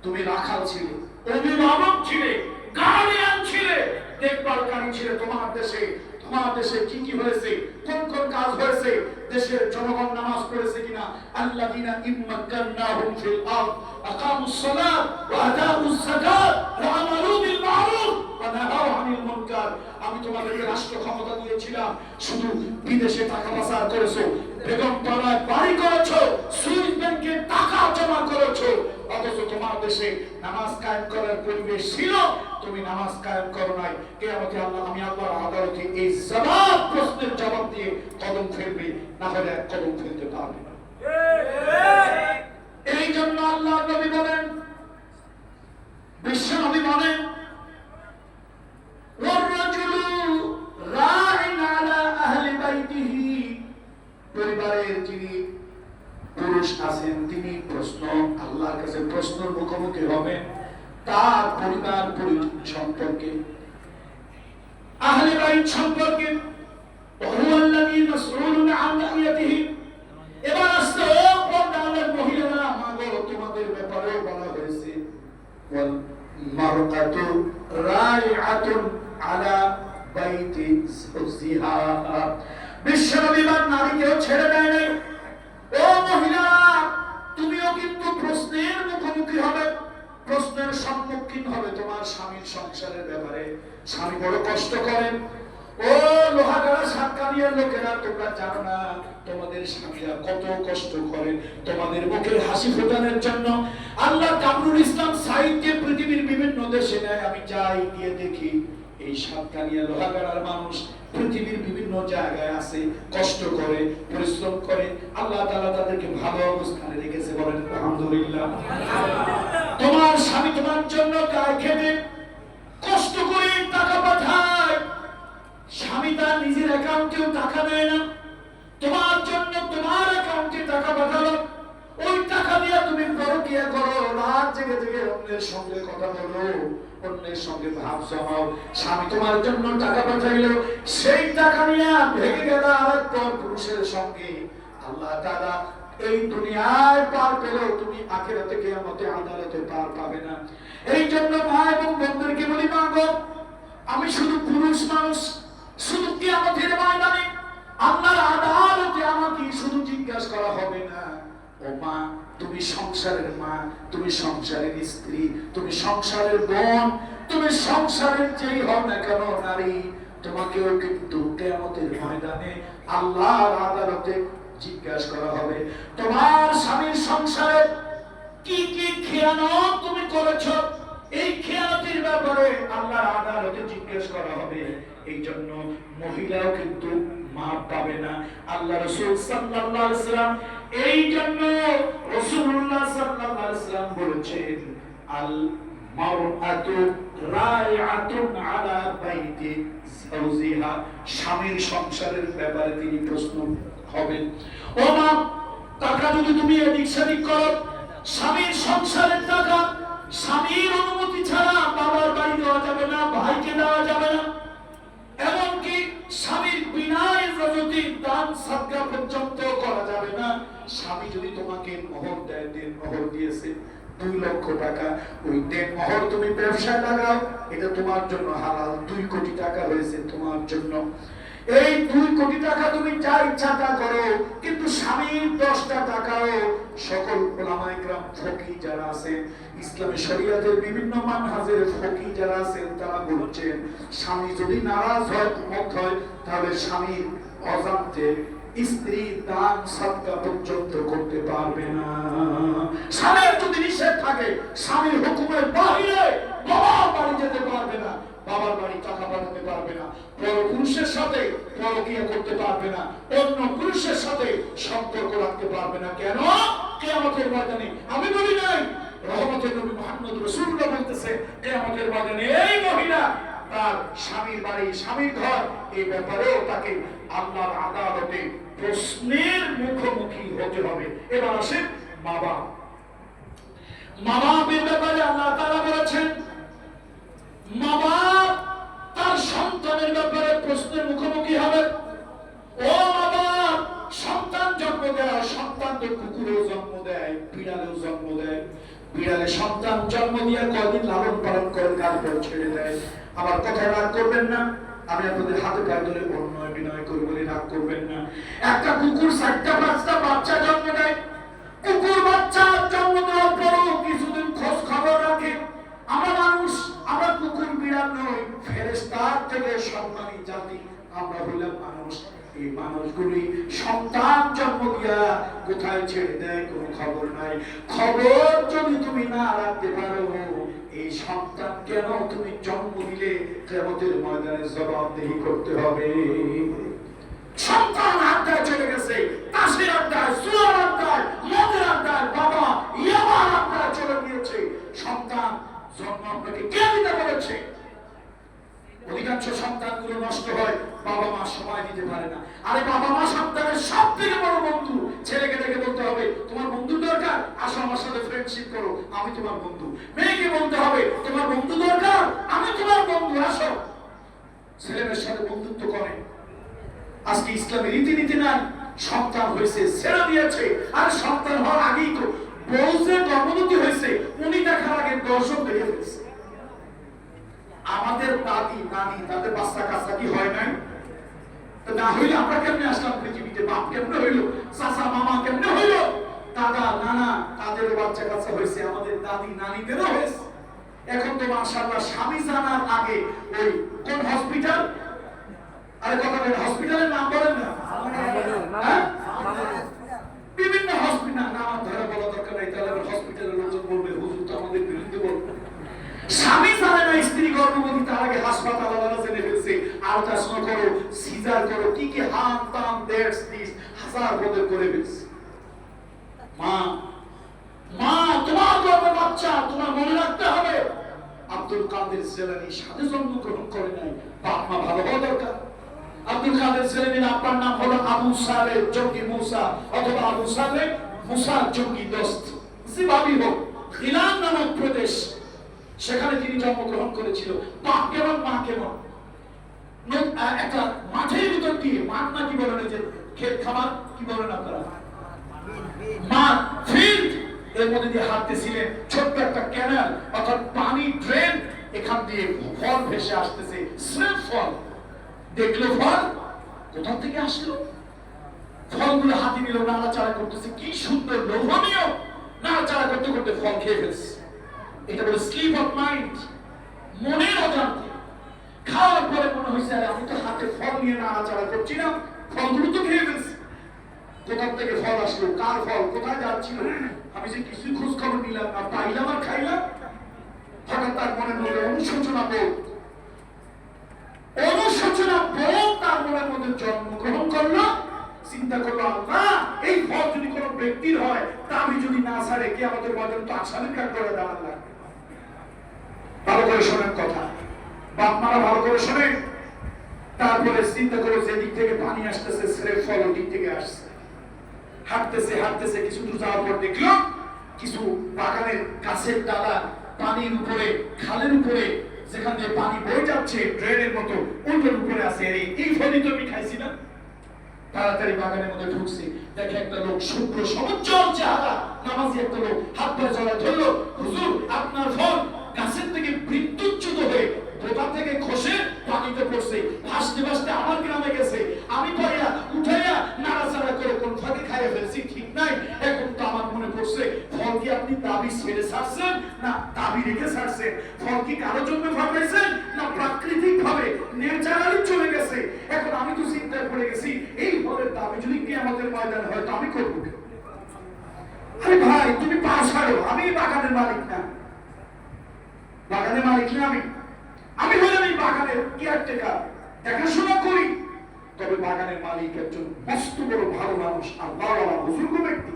তুমি রাখাল ছিলে, অভিভাবক ছিলে, গার্ডিয়ান ছিলে, দেখভালকারী ছিলে, তোমার দেশে কি কি হয়েছে, কোন কোন কাজ হয়েছে, দেশের জনগণ নামাজ পড়েছে কিনা, আল্লাযিনা ইম্মাক্কান্নাহুম ফিল আরদ আকামুস সালাত ওয়া আতাউস যাকাত ওয়া আমালু বিল মারুফ ওয়া নাহাউ আনিল মুনকার। আমি তোমাদেরকে রাষ্ট্র ক্ষমতা দিয়েছিলাম, শুধু বিদেশে টাকা পাচার করেছো, বেগমপাড়ায় বাড়ি করেছো, সুইস ব্যাংকে টাকা জমা করেছো, অথচ তোমার দেশে নামাজ কায়েম করার পরিবেশ ছিল, তুমি নামাজ কায়েম করো নাই। কিয়ামতে আমি আল্লাহর আদালতে এই প্রশ্নের জবাব দিয়ে কদম ফেলবে, না হলে এক কদম ফেলতে পারবে না। এই জন্য আল্লাহ নবী বলেন, বিশ্ব নবী বলেন, পরিবারের যিনি পুরুষ আছেন তিনি আল্লাহর কাছে প্রশ্নের মুখোমুখি হবেন তার পরিবার পরিজন সম্পর্কে, আহলে বাইত সম্পর্কে। এবার আসতে পর্দার মহিলারা, মাগো তোমাদের ব্যাপারে বলা হয়েছে, ওয়াল মারআতু রাইআতুন আলা বাইতি যাওজিহা। বিশ্ববিবার নারীকেও ছেড়ে দেয় নাই। ও মহিলা, তুমিও কিন্তু প্রশ্নের মুখোমুখি হবে, প্রশ্নের সম্মুখীন হবে তোমার স্বামীর সংসারের ব্যাপারে। স্বামী বড় কষ্ট করেন। ও লোহাগাড়া সাতকানিয়ার লোকেরা, তোমরা জানো না তোমাদের স্বামীরা কত কষ্ট করেন তোমাদের মুখের হাসি ফোটানোর জন্য। আল্লাহ কামরুল ইসলাম সাইদকে পৃথিবীর বিভিন্ন দেশে নেয়, আমি যাই গিয়ে দেখি এই সাতকানিয়া লোহাগাড়ার মানুষ পৃথিবীর বিভিন্ন জায়গায় আছে, কষ্ট করে, পরিশ্রম করে, আল্লাহ তাআলা তাদেরকে ভালো অবস্থানে রেখেছে। বলেন আলহামদুলিল্লাহ। তোমার স্বামী তোমার জন্য গায়ে খেটে কষ্ট করে টাকা পাঠায়, স্বামী তার নিজের অ্যাকাউন্টেও টাকা দেয় না, তোমার জন্য তোমার অ্যাকাউন্টে টাকা পাঠালো, ওই টাকা দিয়ে তুমি পরকিয়া করো, রাত জেগে জেগে অন্যের সঙ্গে কথা বলো, অন্যের সঙ্গে ভাব জমাও। স্বামী তোমার জন্য টাকা পাঠাইলো, সেই টাকা নিয়ে ভেঙে গেল আরেক পর পুরুষের সঙ্গে, আল্লাহ তাআলা এই দুনিয়ায় পার পেলেও তুমি আখিরাতে কিয়ামতে আদালতে পার পাবে না। এই জন্য মা এবং বোনদেরকে বলি, মা গো, আমি শুধু পুরুষ মানুষ, শুধু কিয়ামতের ময়দানে আল্লাহর আদালতে আমাকে শুধু জিজ্ঞাসা করা হবে না, ও মা তুমি সংসারের মা, তুমি সংসারের স্ত্রী, তুমি সংসারের বোন, তুমি সংসারের যেই হও না কেন নারী, তোমাকেও কিন্তু কিয়ামতের ময়দানে আল্লাহর আদালতে জিজ্ঞাসা করা হবে। তোমার স্বামীর সংসারে কি কি খেয়ানত তুমি করেছো, এই খেয়ানতের ব্যাপারে আল্লাহর আদালতে জিজ্ঞাসা করা হবে। এই জন্য মহিলাও কিন্তু মাপ পাবে না। আল্লাহ রাসূল সাল্লাল্লাহু আলাইহি ওয়াসাল্লাম, এই জন্য রাসূলুল্লাহ সাল্লাল্লাহু আলাইহি ওয়াসাল্লাম বলেছেন, আল মারআতু রাইআতুন আলা বাইতি যাওজিহা, স্বামীর সংসারের ব্যাপারে তিনি প্রশ্ন হবেন। ও মা, টাকা যদি তুমি এদিক সেদিক করো, স্বামীর সংসারের টাকা স্বামীর অনুমতি ছাড়া বাবার বাড়ি দেওয়া যাবে না, ভাইকে দেওয়া যাবে না, এমনকি স্বামীর বিনা ইজাজতে দান সাদকা পর্যন্ত করা যাবে না। স্বামী যদি তোমাকে মোহর দেয়, দেন মোহর দিয়েছে 2 লক্ষ টাকা, ওই দেন মোহর তুমি ব্যবসায় লাগাও, এটা তোমার জন্য হালাল। 2 কোটি টাকা হয়েছে তোমার জন্য, এই 2 কোটি টাকা তুমি যা ইচ্ছা তা করো, কিন্তু স্বামীর 10টা টাকাও সকল উলামায়ে কেরাম ফকি যারা আছেন, ইসলামী শরীয়তের বিভিন্ন মানহাজের ফকি যারা আছেন, তারা বলছেন স্বামী যদি নারাজ হয়, মত হয়, তাহলে স্বামীর অজান্তে স্ত্রী দান সাদকা পর্যন্ত করতে পারবে না। স্বামীর যদি নিষেধ থাকে, স্বামীর হুকুমের বাইরে বাবার বাড়ি যেতে পারবে না, বাবার বাড়ি টাকা পাঠাতে পারবে না, পর পুরুষের সাথে পরকীয়া করতে পারবে না, অন্য পুরুষের সাথে সম্পর্ক রাখতে পারবে না। কেন? কিয়ামতের ময়দানে, আমি বলি নাই, রহমতের নবী মুহাম্মদ রাসূলুল্লাহ বলতেছে, কিয়ামতের ময়দানে এই মহিলা তার স্বামীর বাড়ি, স্বামীর ঘর, এই ব্যাপারেও তাকে আল্লাহর আদালতে প্রশ্নের মুখোমুখি হতে হবে। এবার আসেন মা বাপ। মা বাপের ব্যাপারে আল্লাহ তাআলা বলেছেন, মা বাপ তার সন্তানের ব্যাপারে প্রশ্নের মুখোমুখি হবে। ও মা বাপ, সন্তান জন্ম দেয়, সন্তান তো কুকুরেও জন্ম দেয়, বিড়ালেও জন্ম দেয়। বিড়ালে সন্তান জন্ম দিয়ে কয়দিন লালন পালন করে তারপর ছেড়ে দেয়। আমার কথা রাগ করবেন না, আমি আপনাদের হাতে পায়ে ধরে অন্যায় বিনয় করে বলে রাগ করবেন না। একটা কুকুর 4টা 5টা বাচ্চা জন্ম দেয়। কুকুর বাচ্চা জন্ম দেওয়ার পরও কিছুদিন খোঁজ খবর রাখে। আমরা মানুষ, আমরা কুকুর বিড়াল নই, ফেরেশতার থেকে সম্মানী জাতি, আমরা হইলাম মানুষ। এই মানুষগুলি সন্তান জন্ম দিয়া কোথায় ছেড়ে দেয় কোনো খবর নাই। খবর যদি তুমি না রাখতে পারো, এই সন্তান কেন তুমি জন্ম দিলে, কিয়ামতের ময়দানে জবাবদিহি করতে হবে। সন্তান আড্ডায় চলে গেছে, তাসের আড্ডায়, সুরার আড্ডায়, মদের আড্ডায়, বাবা ইয়াবার আড্ডায় চলে গিয়েছে। সন্তান জন্ম আপনাকে কে দিতে বলেছে? অধিকাংশ সন্তানগুলো নষ্ট হয়, বাবা মা সময় দিতে পারে না। আরে বাবা মা সন্তানের সব থেকে বড় বন্ধু। ছেলেকে ডেকে বলতে হবে, তোমার বন্ধু দরকার, আসো আমার সাথে ফ্রেন্ডশিপ করো, আমি তোমার বন্ধু। মেয়েকে বলতে হবে, তোমার বন্ধু দরকার, আমি তোমার বন্ধু, আসো। ছেলেমেয়ের সাথে বন্ধুত্ব করে। আজকে ইসলামের রীতিনীতি নাই। সন্তান হয়েছে, ছেড়ে দিয়েছে, আর সন্তান হওয়ার আগেই তো বউ যে গর্ভবতী হয়েছে, উনি দেখার আগে 10 জন দেখে ফেলছে। আমাদের দাদি নানি তাদের বাচ্চা কাচ্চা কি হয় নাই? তো না হইলে আমরা কেমনে আসলাম পৃথিবীতে? বাপ কেমনে হইলো, চাচা মামা কেমনে হইলো, দাদা নানা তাদের বাচ্চা কাচ্চা হয়েছে, আমাদের দাদি নানিদেরও হয়েছে। এখন তো মাশাআল্লাহ স্বামী জানার আগে ওই কোন হসপিটাল, আরে কথা বলেন, হসপিটালের নাম বলেন না, বিভিন্ন হসপিটাল নাম ধরে বলা দরকার নাই, তাহলে হসপিটালের লোকজন বলবে হুজুর তো আমাদের বিরুদ্ধে বলবে। স্বামী জানে না স্ত্রী গর্ভবতী, তার আগে হাসপাতাল আলাদা জেনে ফেলছে, আল্ট্রাসাউন্ড করো, সিজার করো, কি কি হাম তাম দ্যাটস দিস হাজার বদল করে ফেলছে। মা মা তোমার গর্ভে বাচ্চা, তোমার মনে রাখতে হবে আব্দুল কাদের জিলানী সাথে জন্মগ্রহণ করে নাই, বাপ মা ভালো হওয়া দরকার। আব্দুল কাদের জিলানীর আব্বার নাম হলো আবু সালেহ জঙ্গি মুসা, অথবা আবু সালেহ মুসা জঙ্গি দোস্ত, যেভাবেই হোক ইলান নামক প্রদেশ, সেখানে তিনি জন্মগ্রহণ করেছিল। বাপ কেমন মা কেমন, একটা মাঠের ভিতর দিয়ে, মাঠ না কি বলেন, যে ক্ষেত খামার কি বলেন আপনারা, মাঠ, ফিল্ড, এর মধ্যে দিয়ে হাঁটতেছিলেন। ছোট্ট একটা ক্যানাল অর্থাৎ পানি ড্রেন, এখান দিয়ে ফল ভেসে আসতেছে, স্রেফ ফল। দেখলো ফল, কোথা থেকে আসলো? ফলগুলো হাতে নিল, নাড়াচাড়া করতেছে, কি সুন্দর লোভনীয়, নাড়াচাড়া করতে করতে ফল খেয়ে ফেলছে। এটা বলে স্লিপ অফ মাইন্ড, মনের অজান্তে। খাওয়ার পরে মনে হয়েছে আরে আমি তো হাতে ফল নিয়ে নাড়াচাড়া করছি না, ফলগুলো তো খেয়ে ফেলছি। কোথা থেকে ফল আসলো, কার ফল, কোথায় যাচ্ছিল, আমি যে কিছুই খোঁজ খবর নিলাম না, পাইলাম আর খাইলাম। হঠাৎ তার মনের মধ্যে অনুশোচনা বোধ, তার মনের মধ্যে জন্মগ্রহণ করলো। চিন্তা করলো, আল্লাহ, এই ফল যদি কোনো ব্যক্তির হয়, তা আমি যদি না ছাড়ে, কি আমাদের মধ্যে তো আসামি কাজ করে দাঁড়ান লাগবে। ভালো করে শোনেন কথা, বাপ মারা ভালো করে শোনেন। তারপরে চিন্তা করো, যেদিক থেকে পানি আসতেছে স্রেফ ফল ওদিক থেকে আসছে। হাঁটতেছে হাঁটতেছে, কিছু দূর যাওয়ার পর দেখলো কিছু বাগানের গাছের ডালা পানির উপরে, খালের উপরে, যেখান দিয়ে পানি বয়ে যাচ্ছে ড্রেনের মতো, ওটার উপরে আছে। এই ফলই তো আমি খাইছি না। তাড়াতাড়ি বাগানের মধ্যে ঢুকছে, দেখে একটা লোক, শুভ্র সমুজ্জ্বল চেহারা, নামাজি একটা লোক, হাত পায়ে জড়ায় ধরলো, হুজুর আপনার ফল গাছের থেকে বিদ্যুৎচ্যুত হয়ে বোতা থেকে খসে পানিতে পড়ছে, ভাসতে ভাসতে আমার গ্রামে গেছে। আমি পাইয়া উঠাইয়া নাড়াচাড়া করে কোন ফাঁকে খাইয়ে ফেলছি, ঠিক নাই। এখন তো আমার মনে পড়ছে, ফল কি আপনি দাবি ছেড়ে ছাড়ছেন না দাবি রেখে ছাড়ছেন? ফল কি কারো জন্য ফাটাইছেন না প্রাকৃতিক ভাবে ন্যাচারালি চলে গেছে? এখন আমি তো চিন্তায় পড়ে গেছি, এই ফলের দাবি যদি কি আমাদের ময়দানে হয় তো আমি করবো কি? আরে ভাই, তুমি পা ছাড়ো, আমি বাগানের মালিক না, বাগানের মালিক না আমি হলাম এই বাগানের কেয়ারটেকার, দেখাশোনা করি। তবে বাগানের মালিক একজন মস্ত বড় ভালো মানুষ, আল্লাহওয়ালা বুজুর্গ ব্যক্তি।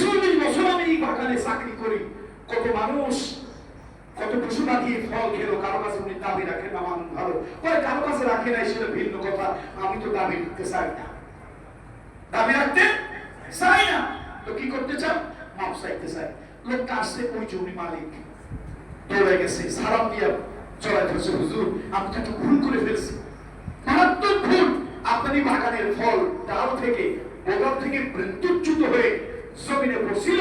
40 বছর আমি এই বাগানে চাকরি করি। কত মানুষ, কত পশু পাখি ফল খেলো, কারো কাছে উনি দাবি রাখেন না, মানুষ ভালো করে, কারো কাছে রাখে নাই, সেটা ভিন্ন কথা। আমি তো দাবি রাখতে চাই না, দাবি রাখতে চাই না। তো কি করতে চান? মাপ চাইতে চাই। লোকটা আসছে, ওই যে উনি মালিক, দৌড়ে গেছে, সালাম দিয়া চড়াই ধরছে, হুজুর আমি তো একটা ভুল করে ফেলছি, মারাত্মক ভুল। আপনার বাগানের ফল ডাল থেকে, বোগাম থেকে বিদ্যুৎচ্যুত হয়ে জমিনে পড়ছিল,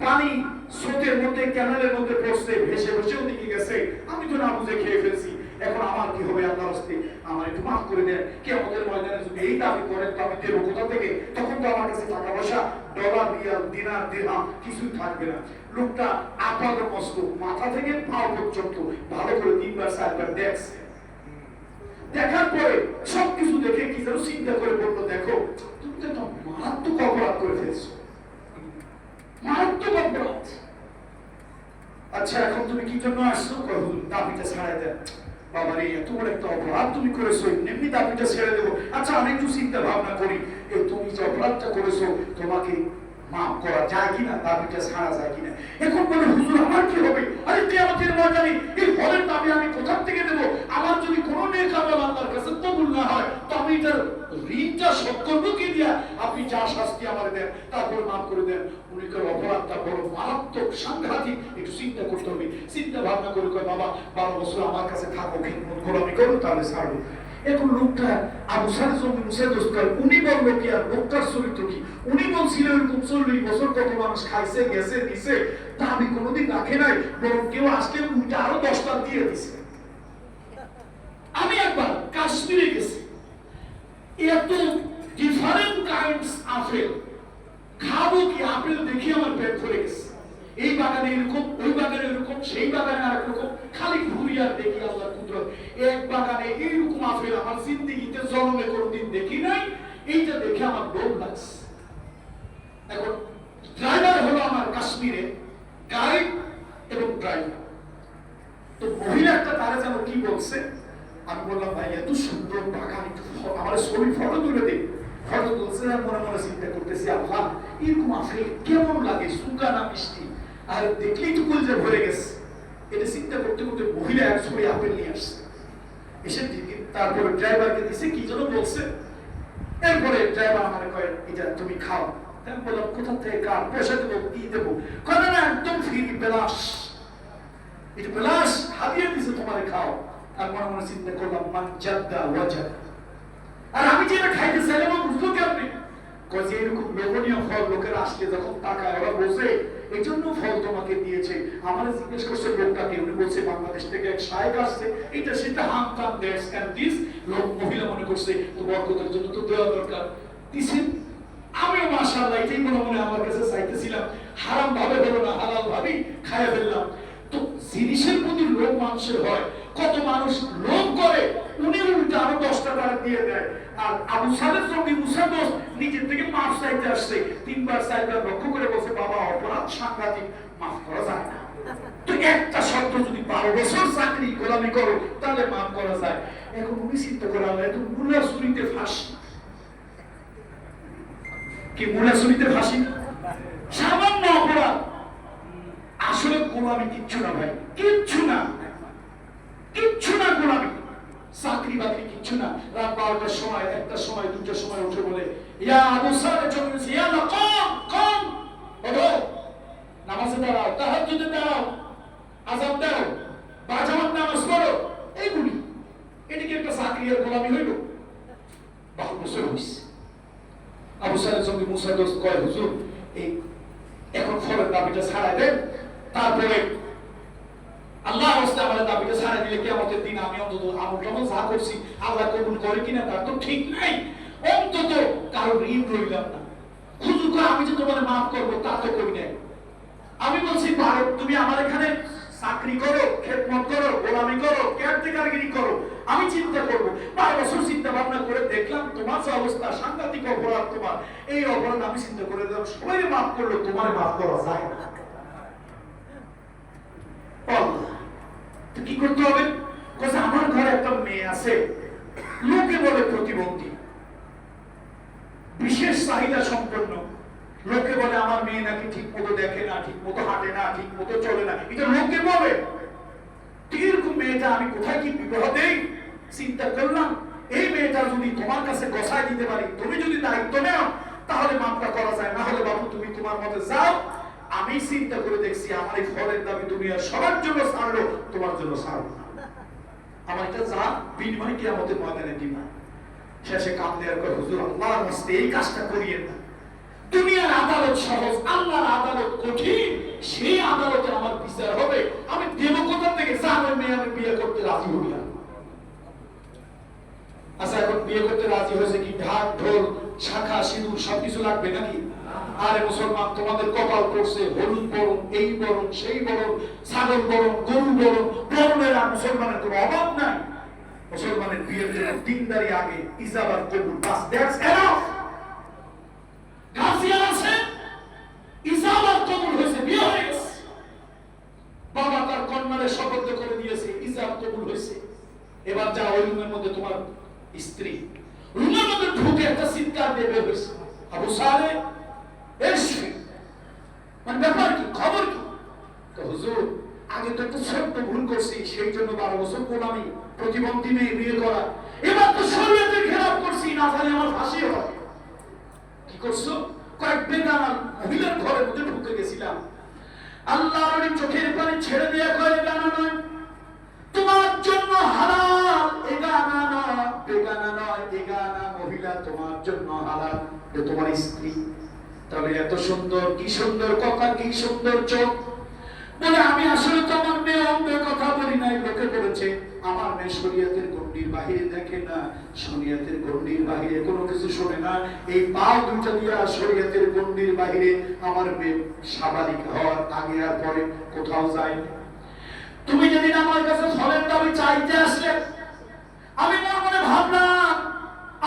পানি স্রোতের মধ্যে, ক্যানালের মধ্যে পড়ছে, ভেসে ভেসে ওদিকে গেছে, আমি তো না বুঝে খেয়ে ফেলছি। এখন আমার কি হবে? আল্লাহর রাস্তে আমার একটু মাফ করে দেন। কে আমাদের ময়দানে যদি এই দাবি করেন তো আমি দেবো কোথা থেকে? তখন তো আমার কাছে টাকা পয়সা, ডলার, রিয়াল, দিনার, দিরহাম কিছুই থাকবে না। লোকটা আপাত মস্ত, মাথা থেকে পা পর্যন্ত ভালো করে 3বার 4বার দেখছে। দেখার পরে সবকিছু দেখে কি যেন চিন্তা করে বললো, দেখো তুমি তো একটা মারাত্মক অপরাধ করে ফেলছো, মারাত্মক অপরাধ। আচ্ছা এখন তুমি কি জন্য আসছো? দাবিটা ছাড়াই দেন। বাবারে, এত বড় একটা অপরাধ তুমি করেছো, এমনি দাবিটা ছেড়ে দেবো। আচ্ছা আমি একটু চিন্তা ভাবনা করি, তুমি যে অপরাধটা করেছো তোমাকে মাফ করা যায় কিনা, দাবিটা ছাড়া যায় কিনা। এখন বলে, হুজুর আমার কি হবে? আরে কিয়ামতের ময়দানে এই ফলের দাবি আমি কোথা থেকে দেবো? আমার যদি কোনো নেক আমল আল্লাহর কাছে কবুল না হয় তো আমি এটার ঋণটা শোধ করবো কি দিয়া? আপনি যা শাস্তি আমার দেন তারপর মাফ করে দেন। উনি করে অপরাধটা বড় মারাত্মক, সাংঘাতিক, একটু চিন্তা করতে হবে। চিন্তা ভাবনা করে কয়, বাবা 12 বছর আমার কাছে থাকো, গোলামি করো, তাহলে ছাড়বো। এখন লোকটা আবু সালেহ মুসা দোস্তার, উনি বললো কি, আর লোকটার চরিত্র কি? উনি বলছিল এরকম 40 বছর কত মানুষ খাইছে, গেছে, দিছে, তা আমি কোনোদিন রাখে নাই, বরং কেউ আসলে উল্টা আরো 10টা দিয়ে দিছে। আমি একবার কাশ্মীরে গেছি, এত ডিফারেন্ট কাইন্ডস আপেল, খাবো কি আপেল দেখে আমার পেট ভরে গেছে। এই বাগানে এরকম, ওই বাগানে এরকম, সেই বাগানে আর রকম, খালি ঘুরি আর দেখি আল্লাহর কুদরত। এক বাগানে এইরকম আপেল আমার জিন্দেগিতে জন্মে কোনদিন দেখি নাই। এইটা দেখে আমার লোভ লাগছে। এখন ড্রাইভার হলো আমার কাশ্মীরে, গাইড এবং ড্রাইভার। তো মহিলা একটা তারা যেন কি বলছে, আমি বললাম ভাই এত সুন্দর বাগান, একটু আমার ছবি ফটো তুলে দিই। ফটো তুলছে, মনে মনে চিন্তা করতেছি, আল্লাহ এরকম আপেল কেমন লাগে, সুগা না মিষ্টি, আর দেখলেই তো কলজা ভরে গেছে। এটা চিন্তা করতে করতে মহিলা এক ছবি আপেল নিয়ে আসছে, এসে তারপরে ড্রাইভারকে দিছে, কি যেন বলছে। এরপরে ড্রাইভার আমার কয়, এটা তুমি খাও। আমি বললাম কোথা থেকে কার পয়সা দেবো কি দেবো? কথা না একদম ফ্রি বেলাস, এটা বেলাস হাদিয়া দিছে তোমারে খাও। আর মনে মনে চিন্তা করলাম মান জাদ্দা ওয়াজাদ। আর আমি যেটা খাইতে চাইলাম বুঝলো কেমনি? যে এরকম লোভনীয় ফল লোকের আসলে যখন টাকায় ওরা বসে এই জন্য ফল তোমাকে দিয়েছে। আমার জিজ্ঞেস করছে লোকটাকে, উনি বলছে বাংলাদেশ থেকে এক শায়েখ আসছে, এটা সেটা হাম কাম দ্যাটস এন্ড দিস। লোক মহিলা মনে করছে তো বরকতের জন্য তো দেওয়া দরকার, দিছে। আমিও মাশাআল্লাহ এটাই মনে মনে আমার কাছে চাইতেছিলাম, হারাম ভাবে হলো না, হালাল ভাবেই খাইয়া ফেললাম। তো জিনিসের প্রতি লোভ মানুষের হয়, কত মানুষ লোভ করে, উনি উল্টা আরো 10টা টাকা দিয়ে দেয়। আর আবু সালের সঙ্গে মুসা দোস্ত নিজের থেকে মাফ চাইতে আসছে, 3বার 4বার লক্ষ্য করে বলছে বাবা অপরাধ সাংঘাতিক, মাফ করা যায় না। তো একটা শব্দ যদি 12 বছর চাকরি গোলামি করো তাহলে মাফ করা যায়। এখন উনি চিন্তা করে আল্লাহ তো মুলা চুরিতে ফাঁসি, কি মুলা চুরিতে ফাঁসি সামান্য অপরাধ। আসলে গোলামি কিচ্ছু না ভাই, কিচ্ছু না, কিচ্ছু না গোলামি, চাকরি বাকরি কিচ্ছু না। রাত 12টার সময়, 1টার সময়, 2টার সময় উঠে বলে ইয়া আবু সালেহ চলে গেছে, ইয়া আল্লাহ কম কম ওঠো, নামাজে দাঁড়াও, তাহাজ্জুদে দাঁড়াও, আযান দাও, বাজামাত নামাজ পড়ো। এইগুলি এদিকে একটা চাকরি আর গোলামি হইল। 12 বছর হইছে। আবু সালেহ সঙ্গে মুসা দোস্ত কয় হুজুর এই এখন ফলের দাবিটা ছাড়াই দেন, তারপরে আল্লাহ রাস্তায় আমাদের দাবিটা ছাড়াই দিলে কিয়ামতের দিন আমি অন্তত আমল টামল যা করছি আল্লাহ কবুল করে কিনা তার তো ঠিক নাই, অন্তত কারো ঋণ রইলাম না। হুজুর কয় আমি যে তোমার মাফ করবো তা তো করি নাই। আমি বলছি ভারত তুমি আমার এখানে চাকরি করো, খেদমত করো, গোলামি করো, কেয়ারটেকারগিরি করো, আমি চিন্তা করবো। 12 বছর চিন্তা ভাবনা করে দেখলাম তোমার যে অবস্থা, সাংঘাতিক অপরাধ তোমার, এই অপরাধ আমি চিন্তা করে দিলাম সবাই মাফ করলো, তোমার মাফ করা যায় না। কি করতে হবে? আমার ঘরে একটা মেয়ে আছে, লোকে বলে প্রতিবন্ধী, বিশেষ চাহিদা সম্পন্ন। লোকে বলে আমার মেয়ে নাকি ঠিক মতো দেখে না, ঠিক মতো হাঁটে না, ঠিক মতো চলে না, এটা লোকে বলে। এরকম মেয়েটা আমি কোথায় কি বিবাহ দেই? চিন্তা করলাম এই মেয়েটা যদি তোমার কাছে গসায় দিতে পারি, তুমি যদি দায়িত্ব নাও তাহলে মাপটা করা যায়, না হলে বাবু তুমি তোমার মতে যাও। আমি চিন্তা করে দেখছি আমার এই ফলের দাবি তুমি আর সবার জন্য ছাড়লো, তোমার জন্য ছাড়লো না। আমার এটা যা বিনিময় কিয়ামতের ময়দানে দিবা। শেষে কাম দেওয়ার পর হুজুর আল্লাহর রাস্তায় এই কাজটা করিয়েন না। দুনিয়ার আদালত সহজ, আল্লাহর আদালত কঠিন। সেই আদালতে আমার বিচার হবে, আমি দেব কোথা থেকে? জানো মেয়ে আমি বিয়ে করতে রাজি হই না। আচ্ছা এখন বিয়ে করতে রাজি হয়েছে কি ঢাক ঢোল শাখা সিঁদুর সবকিছু লাগবে নাকি? আরে মুসলমান তোমাদের কপাল পড়ছে হলুদ বরণ, এই বরণ, সেই বরণ, ছাগল বরণ, গরু বরণ, বরণের আর মুসলমানের কোনো অভাব নাই। মুসলমানের বিয়ের জন্য দিনদারি আগে, ইজাবার কবুল, বাস দ্যাটস এনাফ। গাছিয়া আছে, ইজাবার কবুল হয়েছে, বিয়ে হয়ে গেছে। বাবা তার কন্যারে শপথ করে দিয়েছে, ইজাব কবুল হয়েছে। এবার যা ওই রুমের মধ্যে তোমার স্ত্রী, রুমের মধ্যে ঢুকে একটা চিৎকার দিয়ে বের হয়েছে, আবু সালেহ এসে, মানে ব্যাপার কি, খবর কি? তো হুজুর আগে তো একটা ছোট্ট ভুল করছি, সেই জন্য 12 বছর গোলামি, প্রতিবন্ধী মেয়ে বিয়ে করা। এবার তো শরীয়তের খেলাফ করছি, না জানি আমার ফাঁসি হবে। কি করছো? কয়েক বেগানা মহিলার ঘরের মধ্যে ঢুকে গেছিলাম। আল্লাহর চোখের পানি ছেড়ে দিয়ে কয় বেগানা নয়, তোমার জন্য হালাল, এগানা নয়, বেগানা নয়, এগানা মহিলা তোমার জন্য হালাল, তোমার স্ত্রী। তাহলে এত সুন্দর, কি সুন্দর কথা, কি সুন্দর চোখ। বলে আমি আসলে তো আমার মেয়ে অন্ধের কথা বলি নাই, লোকে বলেছে আমার মেয়ে শরীয়তের গণ্ডির বাহিরে দেখে না, শরীয়তের গণ্ডির বাহিরে কোনো কিছু শোনে না। এই পা দুইটা দিয়া শরীয়তের গণ্ডির বাহিরে আমার মেয়ে সাবালিক হওয়ার আগে আর পরে কোথাও যায়। তুমি যেদিন আমার কাছে ফলের দাবি চাইতে আসলে, আমি মনে মনে ভাবলাম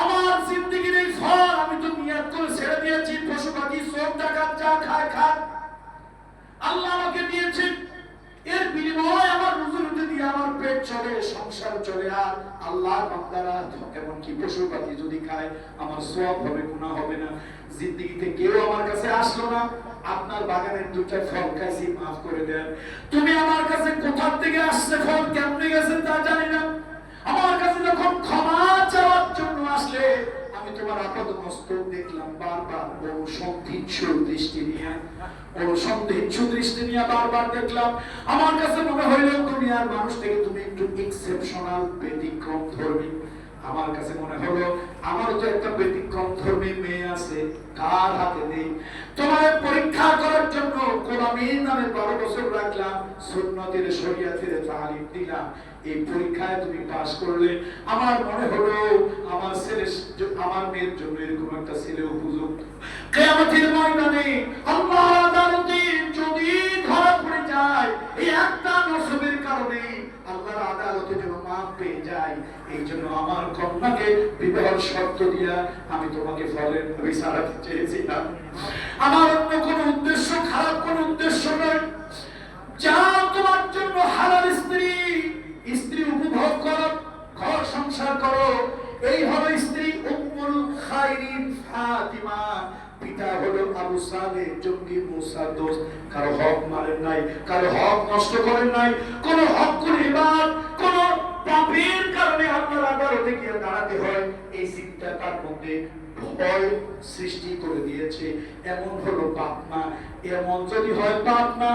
আমার জিন্দেগির এই ফল আমি তো নিয়ত করে ছেড়ে দিয়েছি, পশু পাখি সব ডাকাত যা খায় খায়, আল্লাহ আমাকে দিয়েছেন, এর বিনিময়ে আমার রুজি রুটি দিয়ে আমার পেট চলে, সংসার চলে। আর আল্লাহর বান্দারা এমনকি পশু পাখি যদি খায় আমার সওয়াব হবে, গুনাহ হবে না। জিন্দেগিতে কেউ আমার কাছে আসলো না, আপনার বাগানের দুইটা ফল খাইছি, মাফ করে দেন। তুমি আমার কাছে কোথা থেকে আসছে, ফল কেমনে গেছে তা জানি না। আমার কাছে যখন ক্ষমা চাওয়ার জন্য আসলে আমি তোমার আপাত মস্তক দেখলাম বারবার বড় সন্ধিচ্ছু দৃষ্টি নিয়ে বারবার দেখলাম। আমার কাছে মনে হইল দুনিয়ার মানুষ থেকে তুমি একটু এক্সেপশনাল, ব্যতিক্রম ধর্মী। আমার কাছে মনে হলো আমারও তো একটা ব্যতিক্রম ধর্মী মেয়ে আছে, কার হাতে নেই। তোমার পরীক্ষা করার জন্য কোরআনের নামে 12 বছর রাখলাম, সুন্নতের শরীয়তের তালিম দিলাম। এই পরীক্ষায় তুমি পাস করলে আমার মনে হলো আমার মেয়ের জন্য এরকম একটা ছেলে উপযুক্ত। কিয়ামতের ময়দানে আল্লাহর আদালতে যদি ধরা পড়ে যায় এই একটা নসবের কারণে, আল্লাহর আদালতে যেন মাফ পেয়ে যায়, এই জন্য আমার কন্যাকে বিবাহের শর্ত দিয়া আমি তোমাকে ফলের বিচারাতে চেয়েছিলাম। আমার অন্য কোনো উদ্দেশ্য, খারাপ কোনো উদ্দেশ্য নয়। যাও তোমার জন্য হালাল স্ত্রী উপভোগ করো, ঘর সংসার করো। এই হলো স্ত্রী উম্মুল খায়রিন ফাতিমা। পিতা হলো আবু সালেহ জঙ্গি মুসার দোস্ত। কারো হক মারেন নাই, কারো হক নষ্ট করেন নাই, কোন হকুল ইবাদ, কোন পাপের কারণে আপনার আদালতে গিয়ে দাঁড়াতে হয় এই চিন্তা তার মধ্যে ভয় সৃষ্টি করে দিয়েছে। এমন হলো বাপ মা। এমন যদি হয় বাপ মা,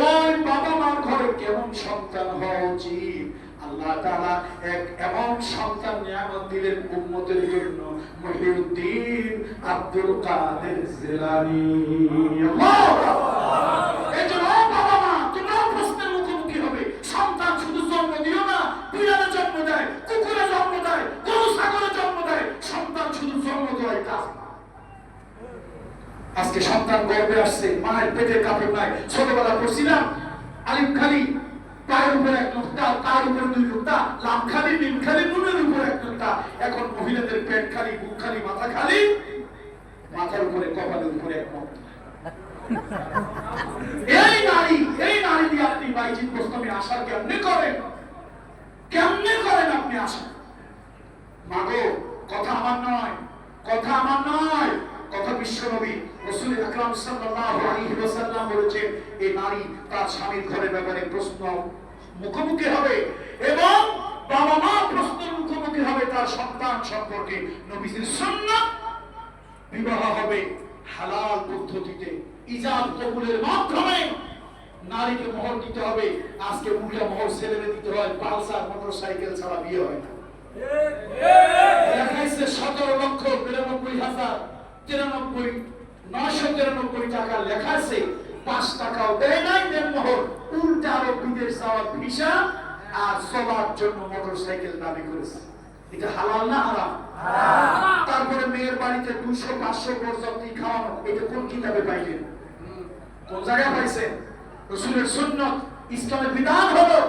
ওই বাবা মার ঘরে কেমন সন্তান হওয়া উচিত। আল্লাহ তাআলা এক এমন সন্তান নিয়ামত দিলেন উম্মতের জন্য, মুহিউদ্দিন আব্দুল কাদের জিলানী। আল্লাহু আকবার। এজন্য বাবা মা তোমরা প্রশ্নের মুখোমুখি হবে। সন্তান শুধু জন্ম দিও না, বিড়ালে জন্ম দেয়, কুকুরে জন্ম দেয়, গরু ছাগলে জন্ম দেয়। সন্তান শুধু জন্ম দেওয়াই কাজ না। আজকে সন্তান গর্ভে আসছে, মায়ের পেটের কাপড় নাই। ছোটবেলা পড়ছিলাম আলিফ খালি পায়ের উপরে এক নোক্তা, তার উপরে 2 নোক্তা, লাম খালি, মিম খালি, নুনের উপরে এক নোক্তা। এখন মহিলাদের পেট খালি, বুক খালি, মাথা খালি, মাথার উপরে কপালের উপরে এক নোক্তা। এই নারী দিয়ে আপনি বাইজিৎ গোস্বামী আশা কেমনে করেন আপনি আশা? মাগো, কথা আমার নয়, কথা বিশ্বনবী রাসূল আকরাম সাল্লাল্লাহু আলাইহি ওয়াসাল্লাম বলেছেন, এই নারী তার স্বামীর ঘরের ব্যাপারে প্রশ্ন মুখোমুখি হবে এবং বাবা মা প্রশ্নের মুখোমুখি হবে তার সন্তান সম্পর্কে। নবীজির সুন্নাত বিবাহ হবে হালাল পদ্ধতিতে, ইজাব কবুলের মাধ্যমে। নারীকে মোহর দিতে হবে। আজকে উল্টা মোহর ছেলেদের দিতে হয়, পালসার মোটরসাইকেল ছাড়া বিয়ে হয় না। দেখাইছে 17,93,993 টাকা লেখা আছে, 5 টাকাও দেয় নাই দেন মোহর। উল্টা আরো বিদেশ যাওয়ার ভিসা আর চলার জন্য মোটরসাইকেল দাবি করেছে। এটা হালাল না হারাম? তারপরে মেয়ের বাড়িতে 200-500 বরযাত্রী খাওয়ানো, এটা কোন কিতাবে পাইলেন? কোন জায়গায় পাইছেন? রাসূলের সুন্নাত, ইসলামের বিধান হলো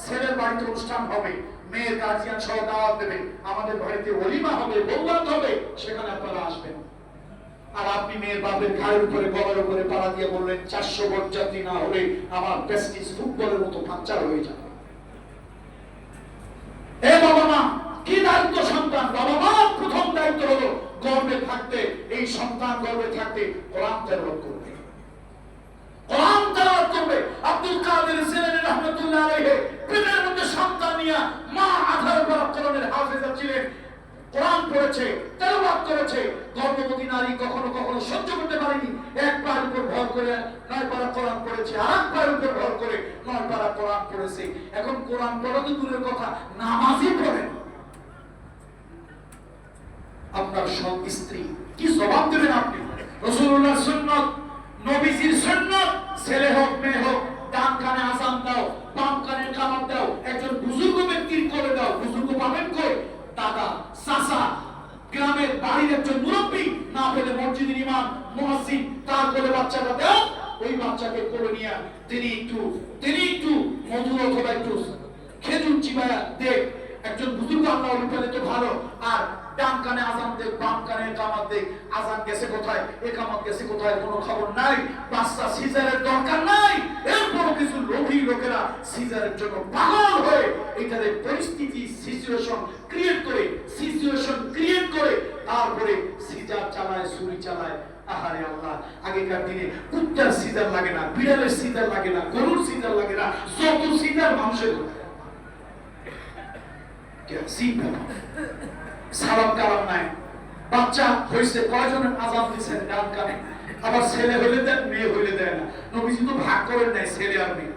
ছেলের বাড়িতে অনুষ্ঠান হবে, মেয়ের গার্জিয়ান সহ দাওয়াত দেবে, আমাদের বাড়িতে ওলিমা হবে, বৌভাত হবে, সেখানে আপনারা আসবেন। আর আপনি মেয়ের বাপের ঘাড়ের উপরে, গলার উপরে পাড়া দিয়ে বললেন 400 বরযাত্রী না হলে আমার প্রেস্টিজ ফুটবলের মতো পাঞ্চার হয়ে যাবে। এ বাবা মা, কি দায়িত্ব সন্তান? বাবা মা প্রথম দায়িত্ব হলো গর্ভে থাকতে, এই সন্তান গর্ভে থাকতে কোরআন তেলাওয়াত করবে, কোরআন তেলাওয়াত করবে। আব্দুল কাদের জিলানী রাহমাতুল্লাহ আলাইহি পেটের মধ্যে সন্তান নিয়ে মা আধার পর কোরআনের হাফেজা ছিলেন, কোরআন পড়েছে, তেলাওয়াত করেছে। গর্ভবতী নারী কখনো কখনো সহ্য করতে পারেনি, এক পায়ের উপর ভর করে 9 পারা কোরআন পড়েছে, আর এক পায়ের উপর ভর করে 9 পারা কোরআন পড়েছে। এখন কোরআন পড়া তো দূরের কথা, নামাজই পড়েন। আপনার স্ত্রী কি জবাব দেবেন আপনি? রাসূলুল্লাহর সুন্নাত, নবীজির সুন্নাত, ছেলে হোক মেয়ে হোক, ডান কানে আযান দাও, বাম কানে কামাত দাও, একজন বুজুর্গ ব্যক্তির কোলে দাও। বুজুর্গ পাবেন কই? দাদা, চাচা, গ্রামের বাড়ির একজন মুরব্বী, না পেলে মসজিদের ইমাম, মুয়াজ্জিন, তার কোলে বাচ্চাটা দাও। ওই বাচ্চাকে কোলে নিয়ে তিনি একটু মধু অথবা একটু খেজুর চিবায়া দেখ। একজন বুজুর্গ আল্লাহ উঠালে তো ভালো। আর ডান কানে আযান দেখ, বাম কানে কামাত দেখ। আযান গেছে কোথায়, একামত গেছে কোথায়, কোনো খবর নাই। বাচ্চা সিজারের দরকার নাই। এরপরও কিছু লোভী লোকেরা সিজারের জন্য পাগল হয়ে এটারে পরিস্থিতি সিচুয়েশন ক্রিয়েট করে তারপরে সিজার চালায়, ছুরি চালায়। আহারে আল্লাহ, আগেকার দিনে কুত্তার সিজার লাগে না, বিড়ালের সিজার লাগে না, গরুর সিজার লাগে না, যত সিজার মানুষের সালাম কালাম নাই, বাচ্চা হয়েছে কয়জনের আজান দিচ্ছেন ডান কানে, আবার ছেলে হইলে দেন মেয়ে হইলে দেয় না। নবীজি তো ভাগ করেন নাই ছেলে আর মেয়ে।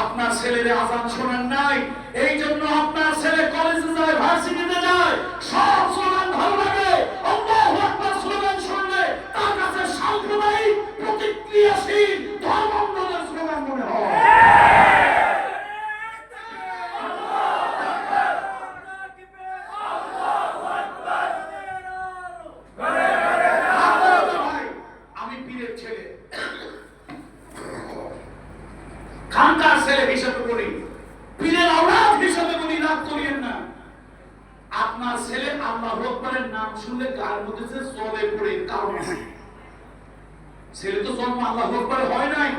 আপনার ছেলের আজান শোনেন নাই, এই জন্য আপনার ছেলে কলেজে যায়, ভার্সিটিতে যায়, সব স্লোগান ভালো লাগে। আল্লাহু আকবার স্লোগান শুনলে তার কাছে সাম্প্রদায়িক প্রতিক্রিয়াশীল ধর্মান্ধদের স্লোগান মনে হয়। আমি পীরের ছেলে, খানকার ছেলে হিসাবে বলি, পীরের আওলাদ হিসাবে বলি, রাগ করিয়েন না। আপনার ছেলে আল্লাহু আকবারের নাম শুনলে গায়ের মধ্যে যে জ্বলে পড়ে, কারণ আছে। ছেলে তো জন্ম আল্লাহু আকবারে হয় নাই।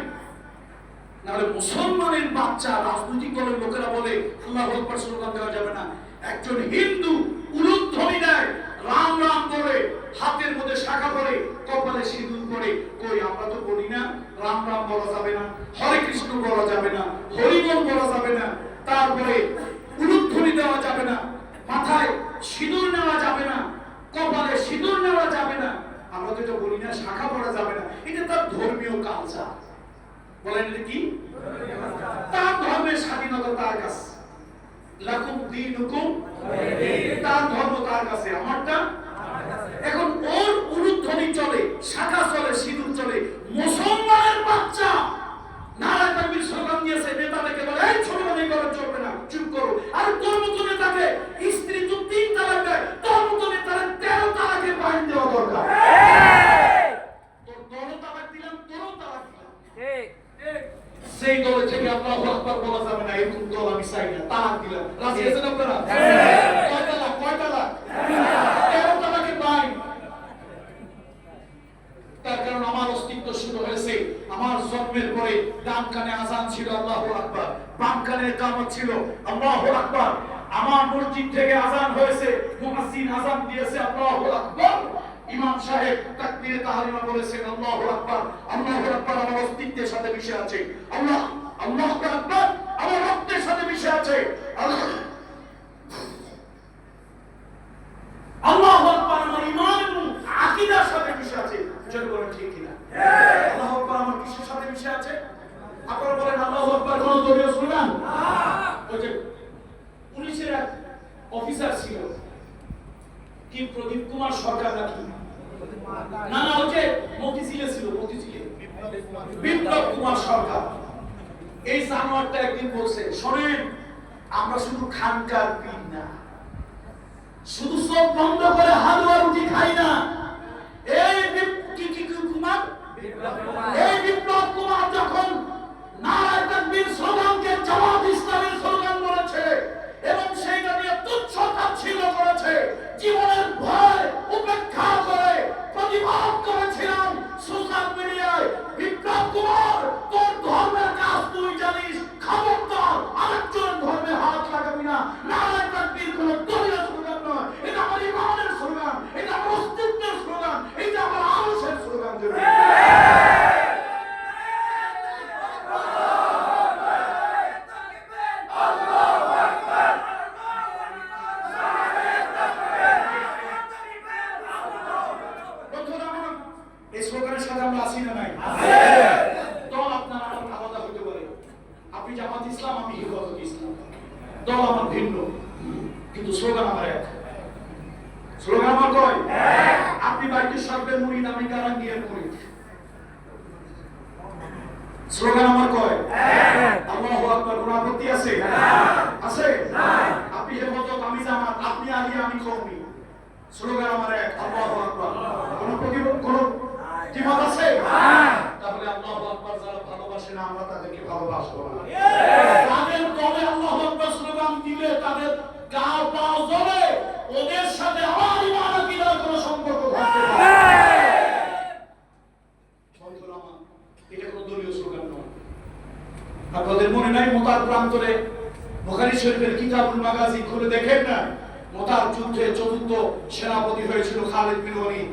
নাহলে মুসলমানের বাচ্চা রাজনৈতিক দলের লোকেরা বলে আল্লাহু আকবার স্লোগান দেওয়া যাবে না। একজন হিন্দু উলুধ্বনি দেয়, রাম রাম করে, হাতের মধ্যে শাখা পরে, কপালে সিঁদুর পরে। কই আমরা তো বলি না রাম রাম বলা যাবে না, হরে কৃষ্ণ বলা যাবে না, হরিবল বলা যাবে না, তারপরে উলুধ্বনি দেওয়া যাবে না, মাথায় সিঁদুর নেওয়া যাবে না, কপালে সিঁদুর নেওয়া যাবে না। আমরা তো এটা বলি না, শাখা পরা যাবে না। এটা তার ধর্মীয় কালচার। বলেন এটা কি? তার ধর্মের স্বাধীনতা তার কাছে। লাকুম দীনুকুম, তার ধর্ম তার কাছে, আমারটা। এখন ওর উলুধ্বনি চলে, শাখা চলে, সিঁদুর চলে। মুসলমানের বাচ্চা নারায়ে তাকবীর স্লোগান দিয়েছে, নেতাদেরকে বলে এই ছোটবানি করে চলবে না, চুপ করো। আর তোর মতো নেতাকে স্ত্রী তো 3 তালাক দেয়, তোর মতো নেতারে 13 তালাকের বাইন দেওয়া দরকার। তোর 13 তালাক দিলাম, 13 তালাক দিলাম। সেই দলে থেকে আল্লাহু আকবার বলা যাবে না, এরকম দল আমি চাই না। তালাক দিলাম, রাজি আছেন আপনারা? কয় তালাক? কয় তালাক? 13 তালাকের বাইন। তার কারণ আমার অস্তিত্ব শুরু হয়েছে আমার জন্মের পরে। ডান কানে আজান ছিল আল্লাহু আকবার, বাম কানে ইকামত ছিল আল্লাহু আকবার। আমার মসজিদ থেকে আজান হয়েছে, মুয়াজ্জিন আজান দিয়েছে আল্লাহু আকবার, ইমাম সাহেব তাকবীরে তাহরিমা বলেছেন আল্লাহু আকবার। আল্লাহু আকবার আমার অস্তিত্বের সাথে মিশে আছে। আল্লাহ আল্লাহু আকবার আমার রক্তের সাথে মিশে আছে। আল্লাহু আকবার আমার ঈমান এবং আকীদার সাথে মিশে আছে। জোরে বলেন ঠিক কিনা? আল্লাহু আকবার আমার কিসের সাথে মিশে আছে? আপনারা বলেন আল্লাহু আকবার কোন দলীয় স্লোগান? ওই যে পুলিশের এক অফিসার ছিল, কি প্রদীপ কুমার সরকার নাকি, না না ওই যে মতিঝিলে ছিল, মতিঝিলে বিপ্লব কুমার সরকার। এই জানোয়ারটা একদিন বলছে, শোনেন আমরা শুধু খানকার পীর না, শুধু চোখ বন্ধ করে হালুয়া রুটি খাই না। এই বিপ্লব কুমার যখন নারায়ে তাকবীর স্লোগানকে জামাত ইসলামের স্লোগান বলেছে এবং সেইটা নিয়ে তুচ্ছ-তাচ্ছিল্য করেছে, জীবনের ভয় উপেক্ষা করে প্রতিবাদ করেছিলাম সোশ্যাল মিডিয়ায়। বিপ্লব কুমার, তোর ধর্মের কাজ তুই জানিস, খবরদার আরেকজনের ধর্মে হাত লাগাবি না। নারায়ে তাকবীর কোন দলীয় স্লোগান নয়, এটা আমার ঈমানের স্লোগান, এটা আমার অস্তিত্বের স্লোগান, এটা আমার আরশের স্লোগান। এই স্লোগানের সাথে আমরা আসি না নাই? দল আপনার আমার আলাদা হতে পারে, আপনি জামাত ইসলাম, আমি হেফাজত ইসলাম, দল আমার ভিন্ন, কিন্তু স্লোগান আমার এক। স্লোগান আমার কয়? আপনি বাইতুল শরীফের মুরিদ, আমি কারাঙ্গিয়ার মুরিদ। স্লোগান আমার কয়? আল্লাহু আকবার। কোন আপত্তি আছে? আছে? আপনি হেফাজত, আমি জামাত, আপনি আলী, আমি কওমি। স্লোগান আমার এক, আল্লাহু আকবার। কোন দ্বিমত আছে? তাহলে আল্লাহু আকবার যারা ভালোবাসে না, আমরা তাদেরকে ভালোবাসবো না। তাদের দলে আল্লাহু আকবার স্লোগান দিলে তাদের গা পা জ্বলে, ওদের সাথে আমার ঈমান আকীদার কোনো সম্পর্ক থাকতে পারে না। বন্ধুরা আমার, এটা কোনো দলীয় স্লোগান নয়। আপনাদের মনে নাই মুতার প্রান্তরে বুখারী শরীফের কিতাবুল মাগাজি খুলে দেখেন না, মুতার যুদ্ধে চতুর্থ সেনাপতি হয়েছিল খালিদ বিন ওয়ালিদ।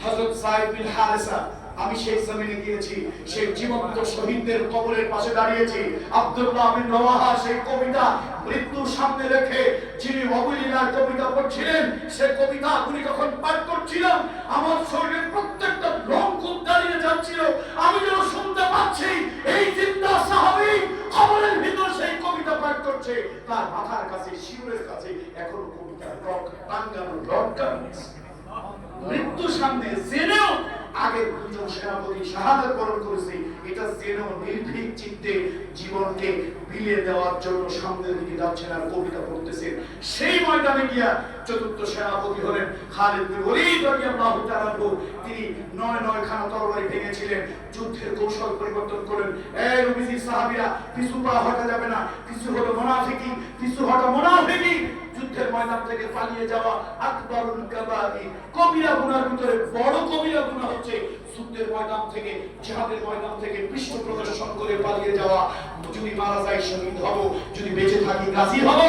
হযরত সাইদ বিন হারেসা, আমি সেই জমিনে গিয়েছি, সেই জীবন্ত শহীদদের কবরের পাশে দাঁড়িয়েছি। আব্দুল্লাহ বিন রওয়াহা সেই কবিতা মৃত্যুর সামনে রেখে যিনি অবলীলার কবিতা পড়ছিলেন, সেই কবিতাগুলি যখন পাঠ করছিলাম আমার শরীরের প্রত্যেকটা রং খুব দাঁড়িয়ে যাচ্ছিল। আমি যেন শুনতে পাচ্ছি এই জিন্দা সাহাবী কবরের ভিতর সেই কবিতা পাঠ করছে, তার মাথার কাছে শিউরের কাছে এখনো কবিতার রক টাঙ্গানো মৃত্যুর সামনে জেনেও আগে দুজন সেনাপতি শাহাদাত বরণ করেছে, এটা জেনেও নির্ভীক চিত্তে জীবনকে বিলিয়ে দেওয়ার জন্য সামনের দিকে যাচ্ছেন আর কবিতা পড়তেছেন। সেই ময়দানে গিয়া চতুর্থ সেনাপতি হলেন খালিদ বিন ওলীদ রাদিয়াল্লাহু তাআলা। তিনি ৯ খানা তরবারি ভেঙেছিলেন, যুদ্ধের কৌশল পরিবর্তন করেন। এই নবীজির সাহাবীরা পিছু পা হটা যাবে না, পিছু হলো মুনাফিকি, পিছু হটা মুনাফিকি। যুদ্ধের ময়দান থেকে পালিয়ে যাওয়া আকবারুল কাবাইর, কবিরা গুনার ভিতরে বড় কবিরা গুনাহ হচ্ছে যুদ্ধের ময়দান থেকে, জিহাদের ময়দান থেকে পৃষ্ঠ প্রদর্শন করে পালিয়ে যাওয়া। যদি মারা যাই শহীদ হব, যদি বেঁচে থাকি গাজী হব।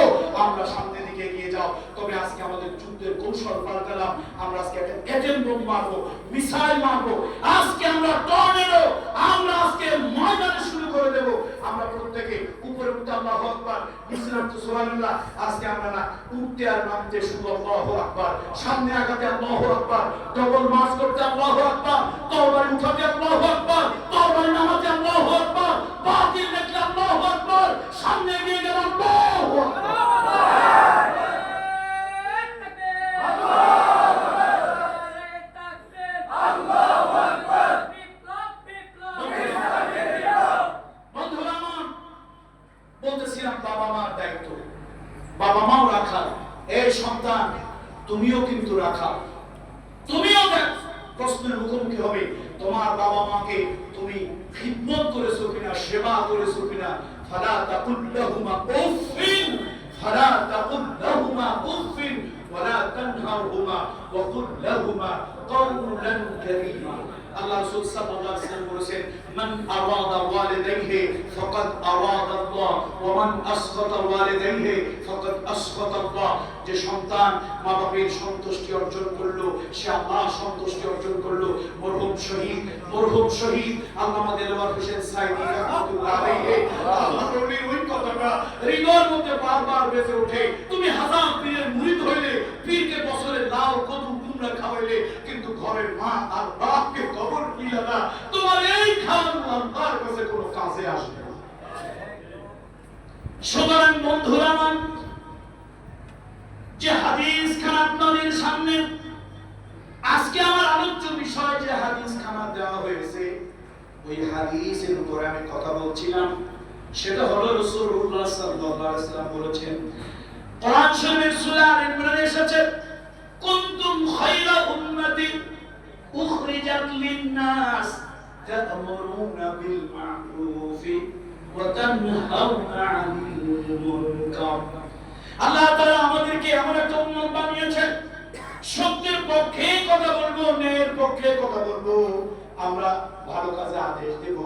আমরা সামনের দিকে এগিয়ে যাও। তবে আজকে আমাদের যুদ্ধের কৌশল পাল্টালাম। আমরা আজকে একটা এজেন্ট বোম মারবো, মিসাইল মারবো, আজকে আমরা টর্নেডো, আমরা আজকে ময়দানে শুরু করে দেব। আমরা প্রত্যেকে উপরে উঠতে আল্লাহু আকবার, নিচে নামতে সুবহানাল্লাহ। আজকে আমরা না উঠতে আর নামতে শুধু আল্লাহু আকবার, সামনে আগাতে আল্লাহু আকবার, ডবল মার্চ করতে আল্লাহু আকবার, তরবারি উঠাতে আল্লাহু আকবার, তরবারি নামাতে আল্লাহু আকবার, বাতিল দেখলে আল্লাহু আকবার, সামনে এগিয়ে গেলে আল্লাহু আকবার। বলতেছিলাম বাবা মার দায়িত্ব, বাবা মাও রাখাল, এই সন্তান তুমিও কিন্তু রাখাল, তুমিও প্রশ্নের মুখোমুখি হবে। তোমার বাবা মাকে তুমি খিদমত করেছো কিনা, সেবা করেছো কিনা। ফালা তাকুল লাহুমা উফিন, ফালা তাকুল লাহুমা উফিন ওয়ালা তানহারহুমা ওয়া কুল লাহুমা কাওলান কারীমা। আল্লাহ রাসূল সাল্লাল্লাহু আলাইহি ওয়াসাল্লাম বলেছেন, মান আরাদা ওয়ালিদাইহি ফাকাদ আরাদা আল্লাহ ওয়া মান আসখাতা ওয়ালিদাইহি ফাকাদ আসখাতা আল্লাহ। যে সন্তান মা বাবার সন্তুষ্টি অর্জন করলো, সে আল্লাহর সন্তুষ্টি অর্জন করলো। মরহুম শহীদ আল্লামা দেলওয়ার হোসেন সাইদি রাহমাতুল্লাহ আলাইহি, আল্লাহর ওই কথাটা হৃদয়ের মধ্যে বারবার বেজে ওঠে। তুমি হাজার পীরের মুরিদ হইলে, পীরকে বছরে লাউ কদু কুমড়া খাওয়াইলে, কিন্তু ঘরের মা আর বাপকে কবর দিলে না, তোমার এই খাওয়ানো আল্লাহর কাছে কোনো কাজে আসবে না। সুতরাং বন্ধুরা আমার, যে হাদিস খানা আপনাদের সামনে আজকে আমার আলোচ্য বিষয় যে হাদিস খানা দেওয়া হয়েছে, ওই হাদিসের উপরে আমি কথা বলছিলাম। সেটা হলো রাসূলুল্লাহ সাল্লাল্লাহু আলাইহি ওয়াসাল্লাম বলেছেন, কোরআন শরীফের সূরা আল ইমরানে এসেছে, কুনতুম খায়রা উম্মাতি উখরিজাত লিন-নাস তা'মুরুনা বিল মা'রুফি ওয়া তানহাউনা 'আনিল মুনকার। আল্লাহ তাআলা আমাদেরকে এমন একটা উম্মত বানিয়েছেন, সত্যের পক্ষে কথা বলবো, ন্যায়ের পক্ষে কথা বলবো। আমরা ভালো কাজে আদেশ দেব,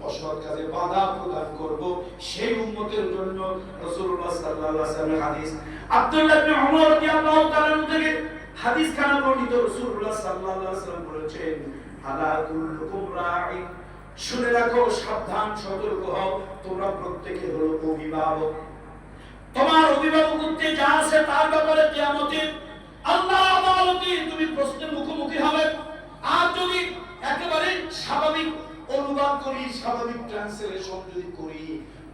অসৎ কাজে বাধা প্রদান করব। সেই উম্মতের জন্য রাসূলুল্লাহ সাল্লাল্লাহু আলাইহি ওয়াসাল্লাম হাদিস, আব্দুল্লাহ ইবনে উমর রাদিয়াল্লাহু তাআলা থেকে হাদিস খানা বর্ণিত। রাসূলুল্লাহ সাল্লাল্লাহু আলাইহি ওয়াসাল্লাম বলেছেন, আলা কুল্লুকুম রাঈন, শুনে রাখো, সাবধান, সতর্ক হও, তোমরা প্রত্যেকে হলো অভিভাবক। তোমার অভিভাবকত্বে যা আছে তার ব্যাপারে কিয়ামতে আল্লাহর আদালতে তুমি প্রশ্নের মুখোমুখি হবে। আর যদি একেবারে স্বাভাবিক অনুবাদ করি, স্বাভাবিক ট্রান্সলেশন যদি করি,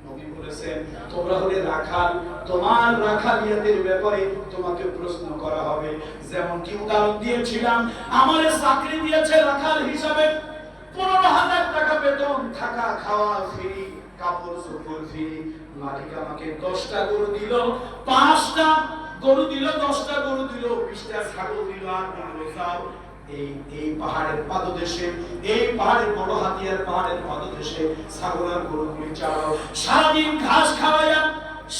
নবী বলেছেন তোমরা হলে রাখাল, তোমার রাখালিয়াতের ব্যাপারে তোমাকে প্রশ্ন করা হবে। যেমন কি উদাহরণ দিয়েছিলাম, আমারে চাকরি দিয়েছে রাখাল হিসাবে, 15,000 টাকা বেতন, থাকা খাওয়া ফ্রি, কাপড় চোপড় ফ্রি। মালিক আমাকে 10টা গরু দিল, 5টা গরু দিল, 10টা গরু দিল, 20টা ছাগল দিল, আর বলল যাও এই পাহাড়ের পাদদেশে, এই পাহাড়ের বড় হাতিয়ার পাহাড়ের পাদদেশে ছাগল আর গরুগুলি চালাও, সারাদিন ঘাস খাওয়াইয়া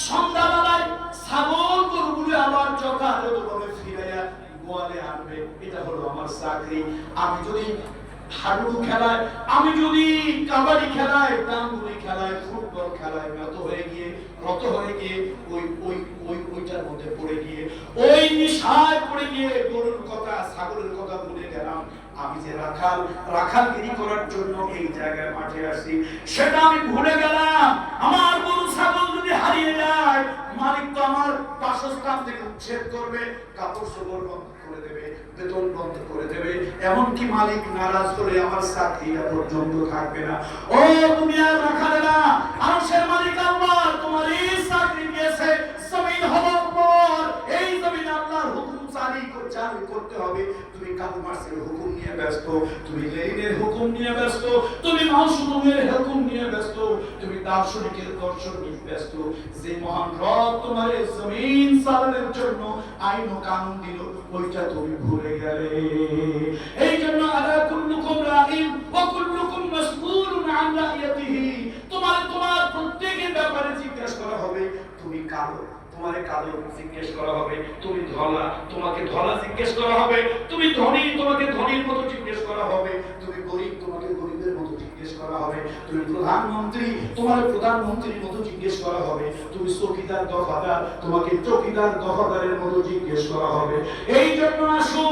সন্ধ্যাবেলায় ছাগল গরুগুলি আবার যথাযথভাবে ফিরাইয়া গোয়ালে আনবে। এটা হলো আমার চাকরি। আমি যদি হাডুডু খেলায়, আমি যদি কাবাডি খেলায়, ডাঙ্গুলি খেলায়, ফুটবল খেলায় রত হয়ে গিয়ে ওইটার মধ্যে পড়ে গিয়ে, ওই নিশায় পড়ে গিয়ে গরুর কথা ছাগলের কথা ভুলে গেলাম, আমি যে রাখালগিরি করার জন্য এই জায়গায় মাঠে আসছি সেটা আমি ভুলে গেলাম। আমার গরু ছাগল যদি হারিয়ে যায়, মালিক তো আমার বাসস্থান থেকে উচ্ছেদ করবে, কাপড় চোপড় বন্ধ করে দেবে, বেতন বন্ধ করে দেবে, এমনকি মালিক নারাজ হলে আমার চাকরিটা পর্যন্ত থাকবে না। ও দুনিয়ার রাখালেরা, আরশের মালিক আল্লাহ তোমার এই চাকরি দিয়েছে, জমিন হওয়ার পর এই জমিন আল্লাহর হুকুম চালু করতে হবে। তুমি কাল মাসের হুকুম নিয়ে ব্যস্ত, তুমি লেনিনের হুকুম নিয়ে ব্যস্ত, তুমি মাউসুমের হুকুম নিয়ে ব্যস্ত, তুমি দার্শনিকের দর্শন নিয়ে ব্যস্ত। যে মহান রব তোমার এই জমিন চালানোর জন্য আইন ও কানুন দিল, ওইটা তুমি ভুলে গেলে। এই জন্য আলা কুল্লুকুম রাঈন ওয়া কুল্লুকুম মাসউলুন আন রাইয়াতিহি, তোমার প্রত্যেকের ব্যাপারে জিজ্ঞাসা করা হবে। তুমি কালো, তোমারে কালো জিজ্ঞেস করা হবে, তুমি ধলা, তোমাকে ধলা জিজ্ঞেস করা হবে, তুমি ধনী, তোমাকে ধনীর মতো জিজ্ঞেস করা হবে, তুমি গরিব, তোমাকে গরিবের মতো জিজ্ঞেস করা হবে, তুমি প্রধানমন্ত্রী, তোমার প্রধানমন্ত্রীর মতো জিজ্ঞেস করা হবে, তুমি চৌকিদার দফাদার, তোমাকে চৌকিদার দফাদারের মতো জিজ্ঞেস করা হবে। এই জন্য আসুন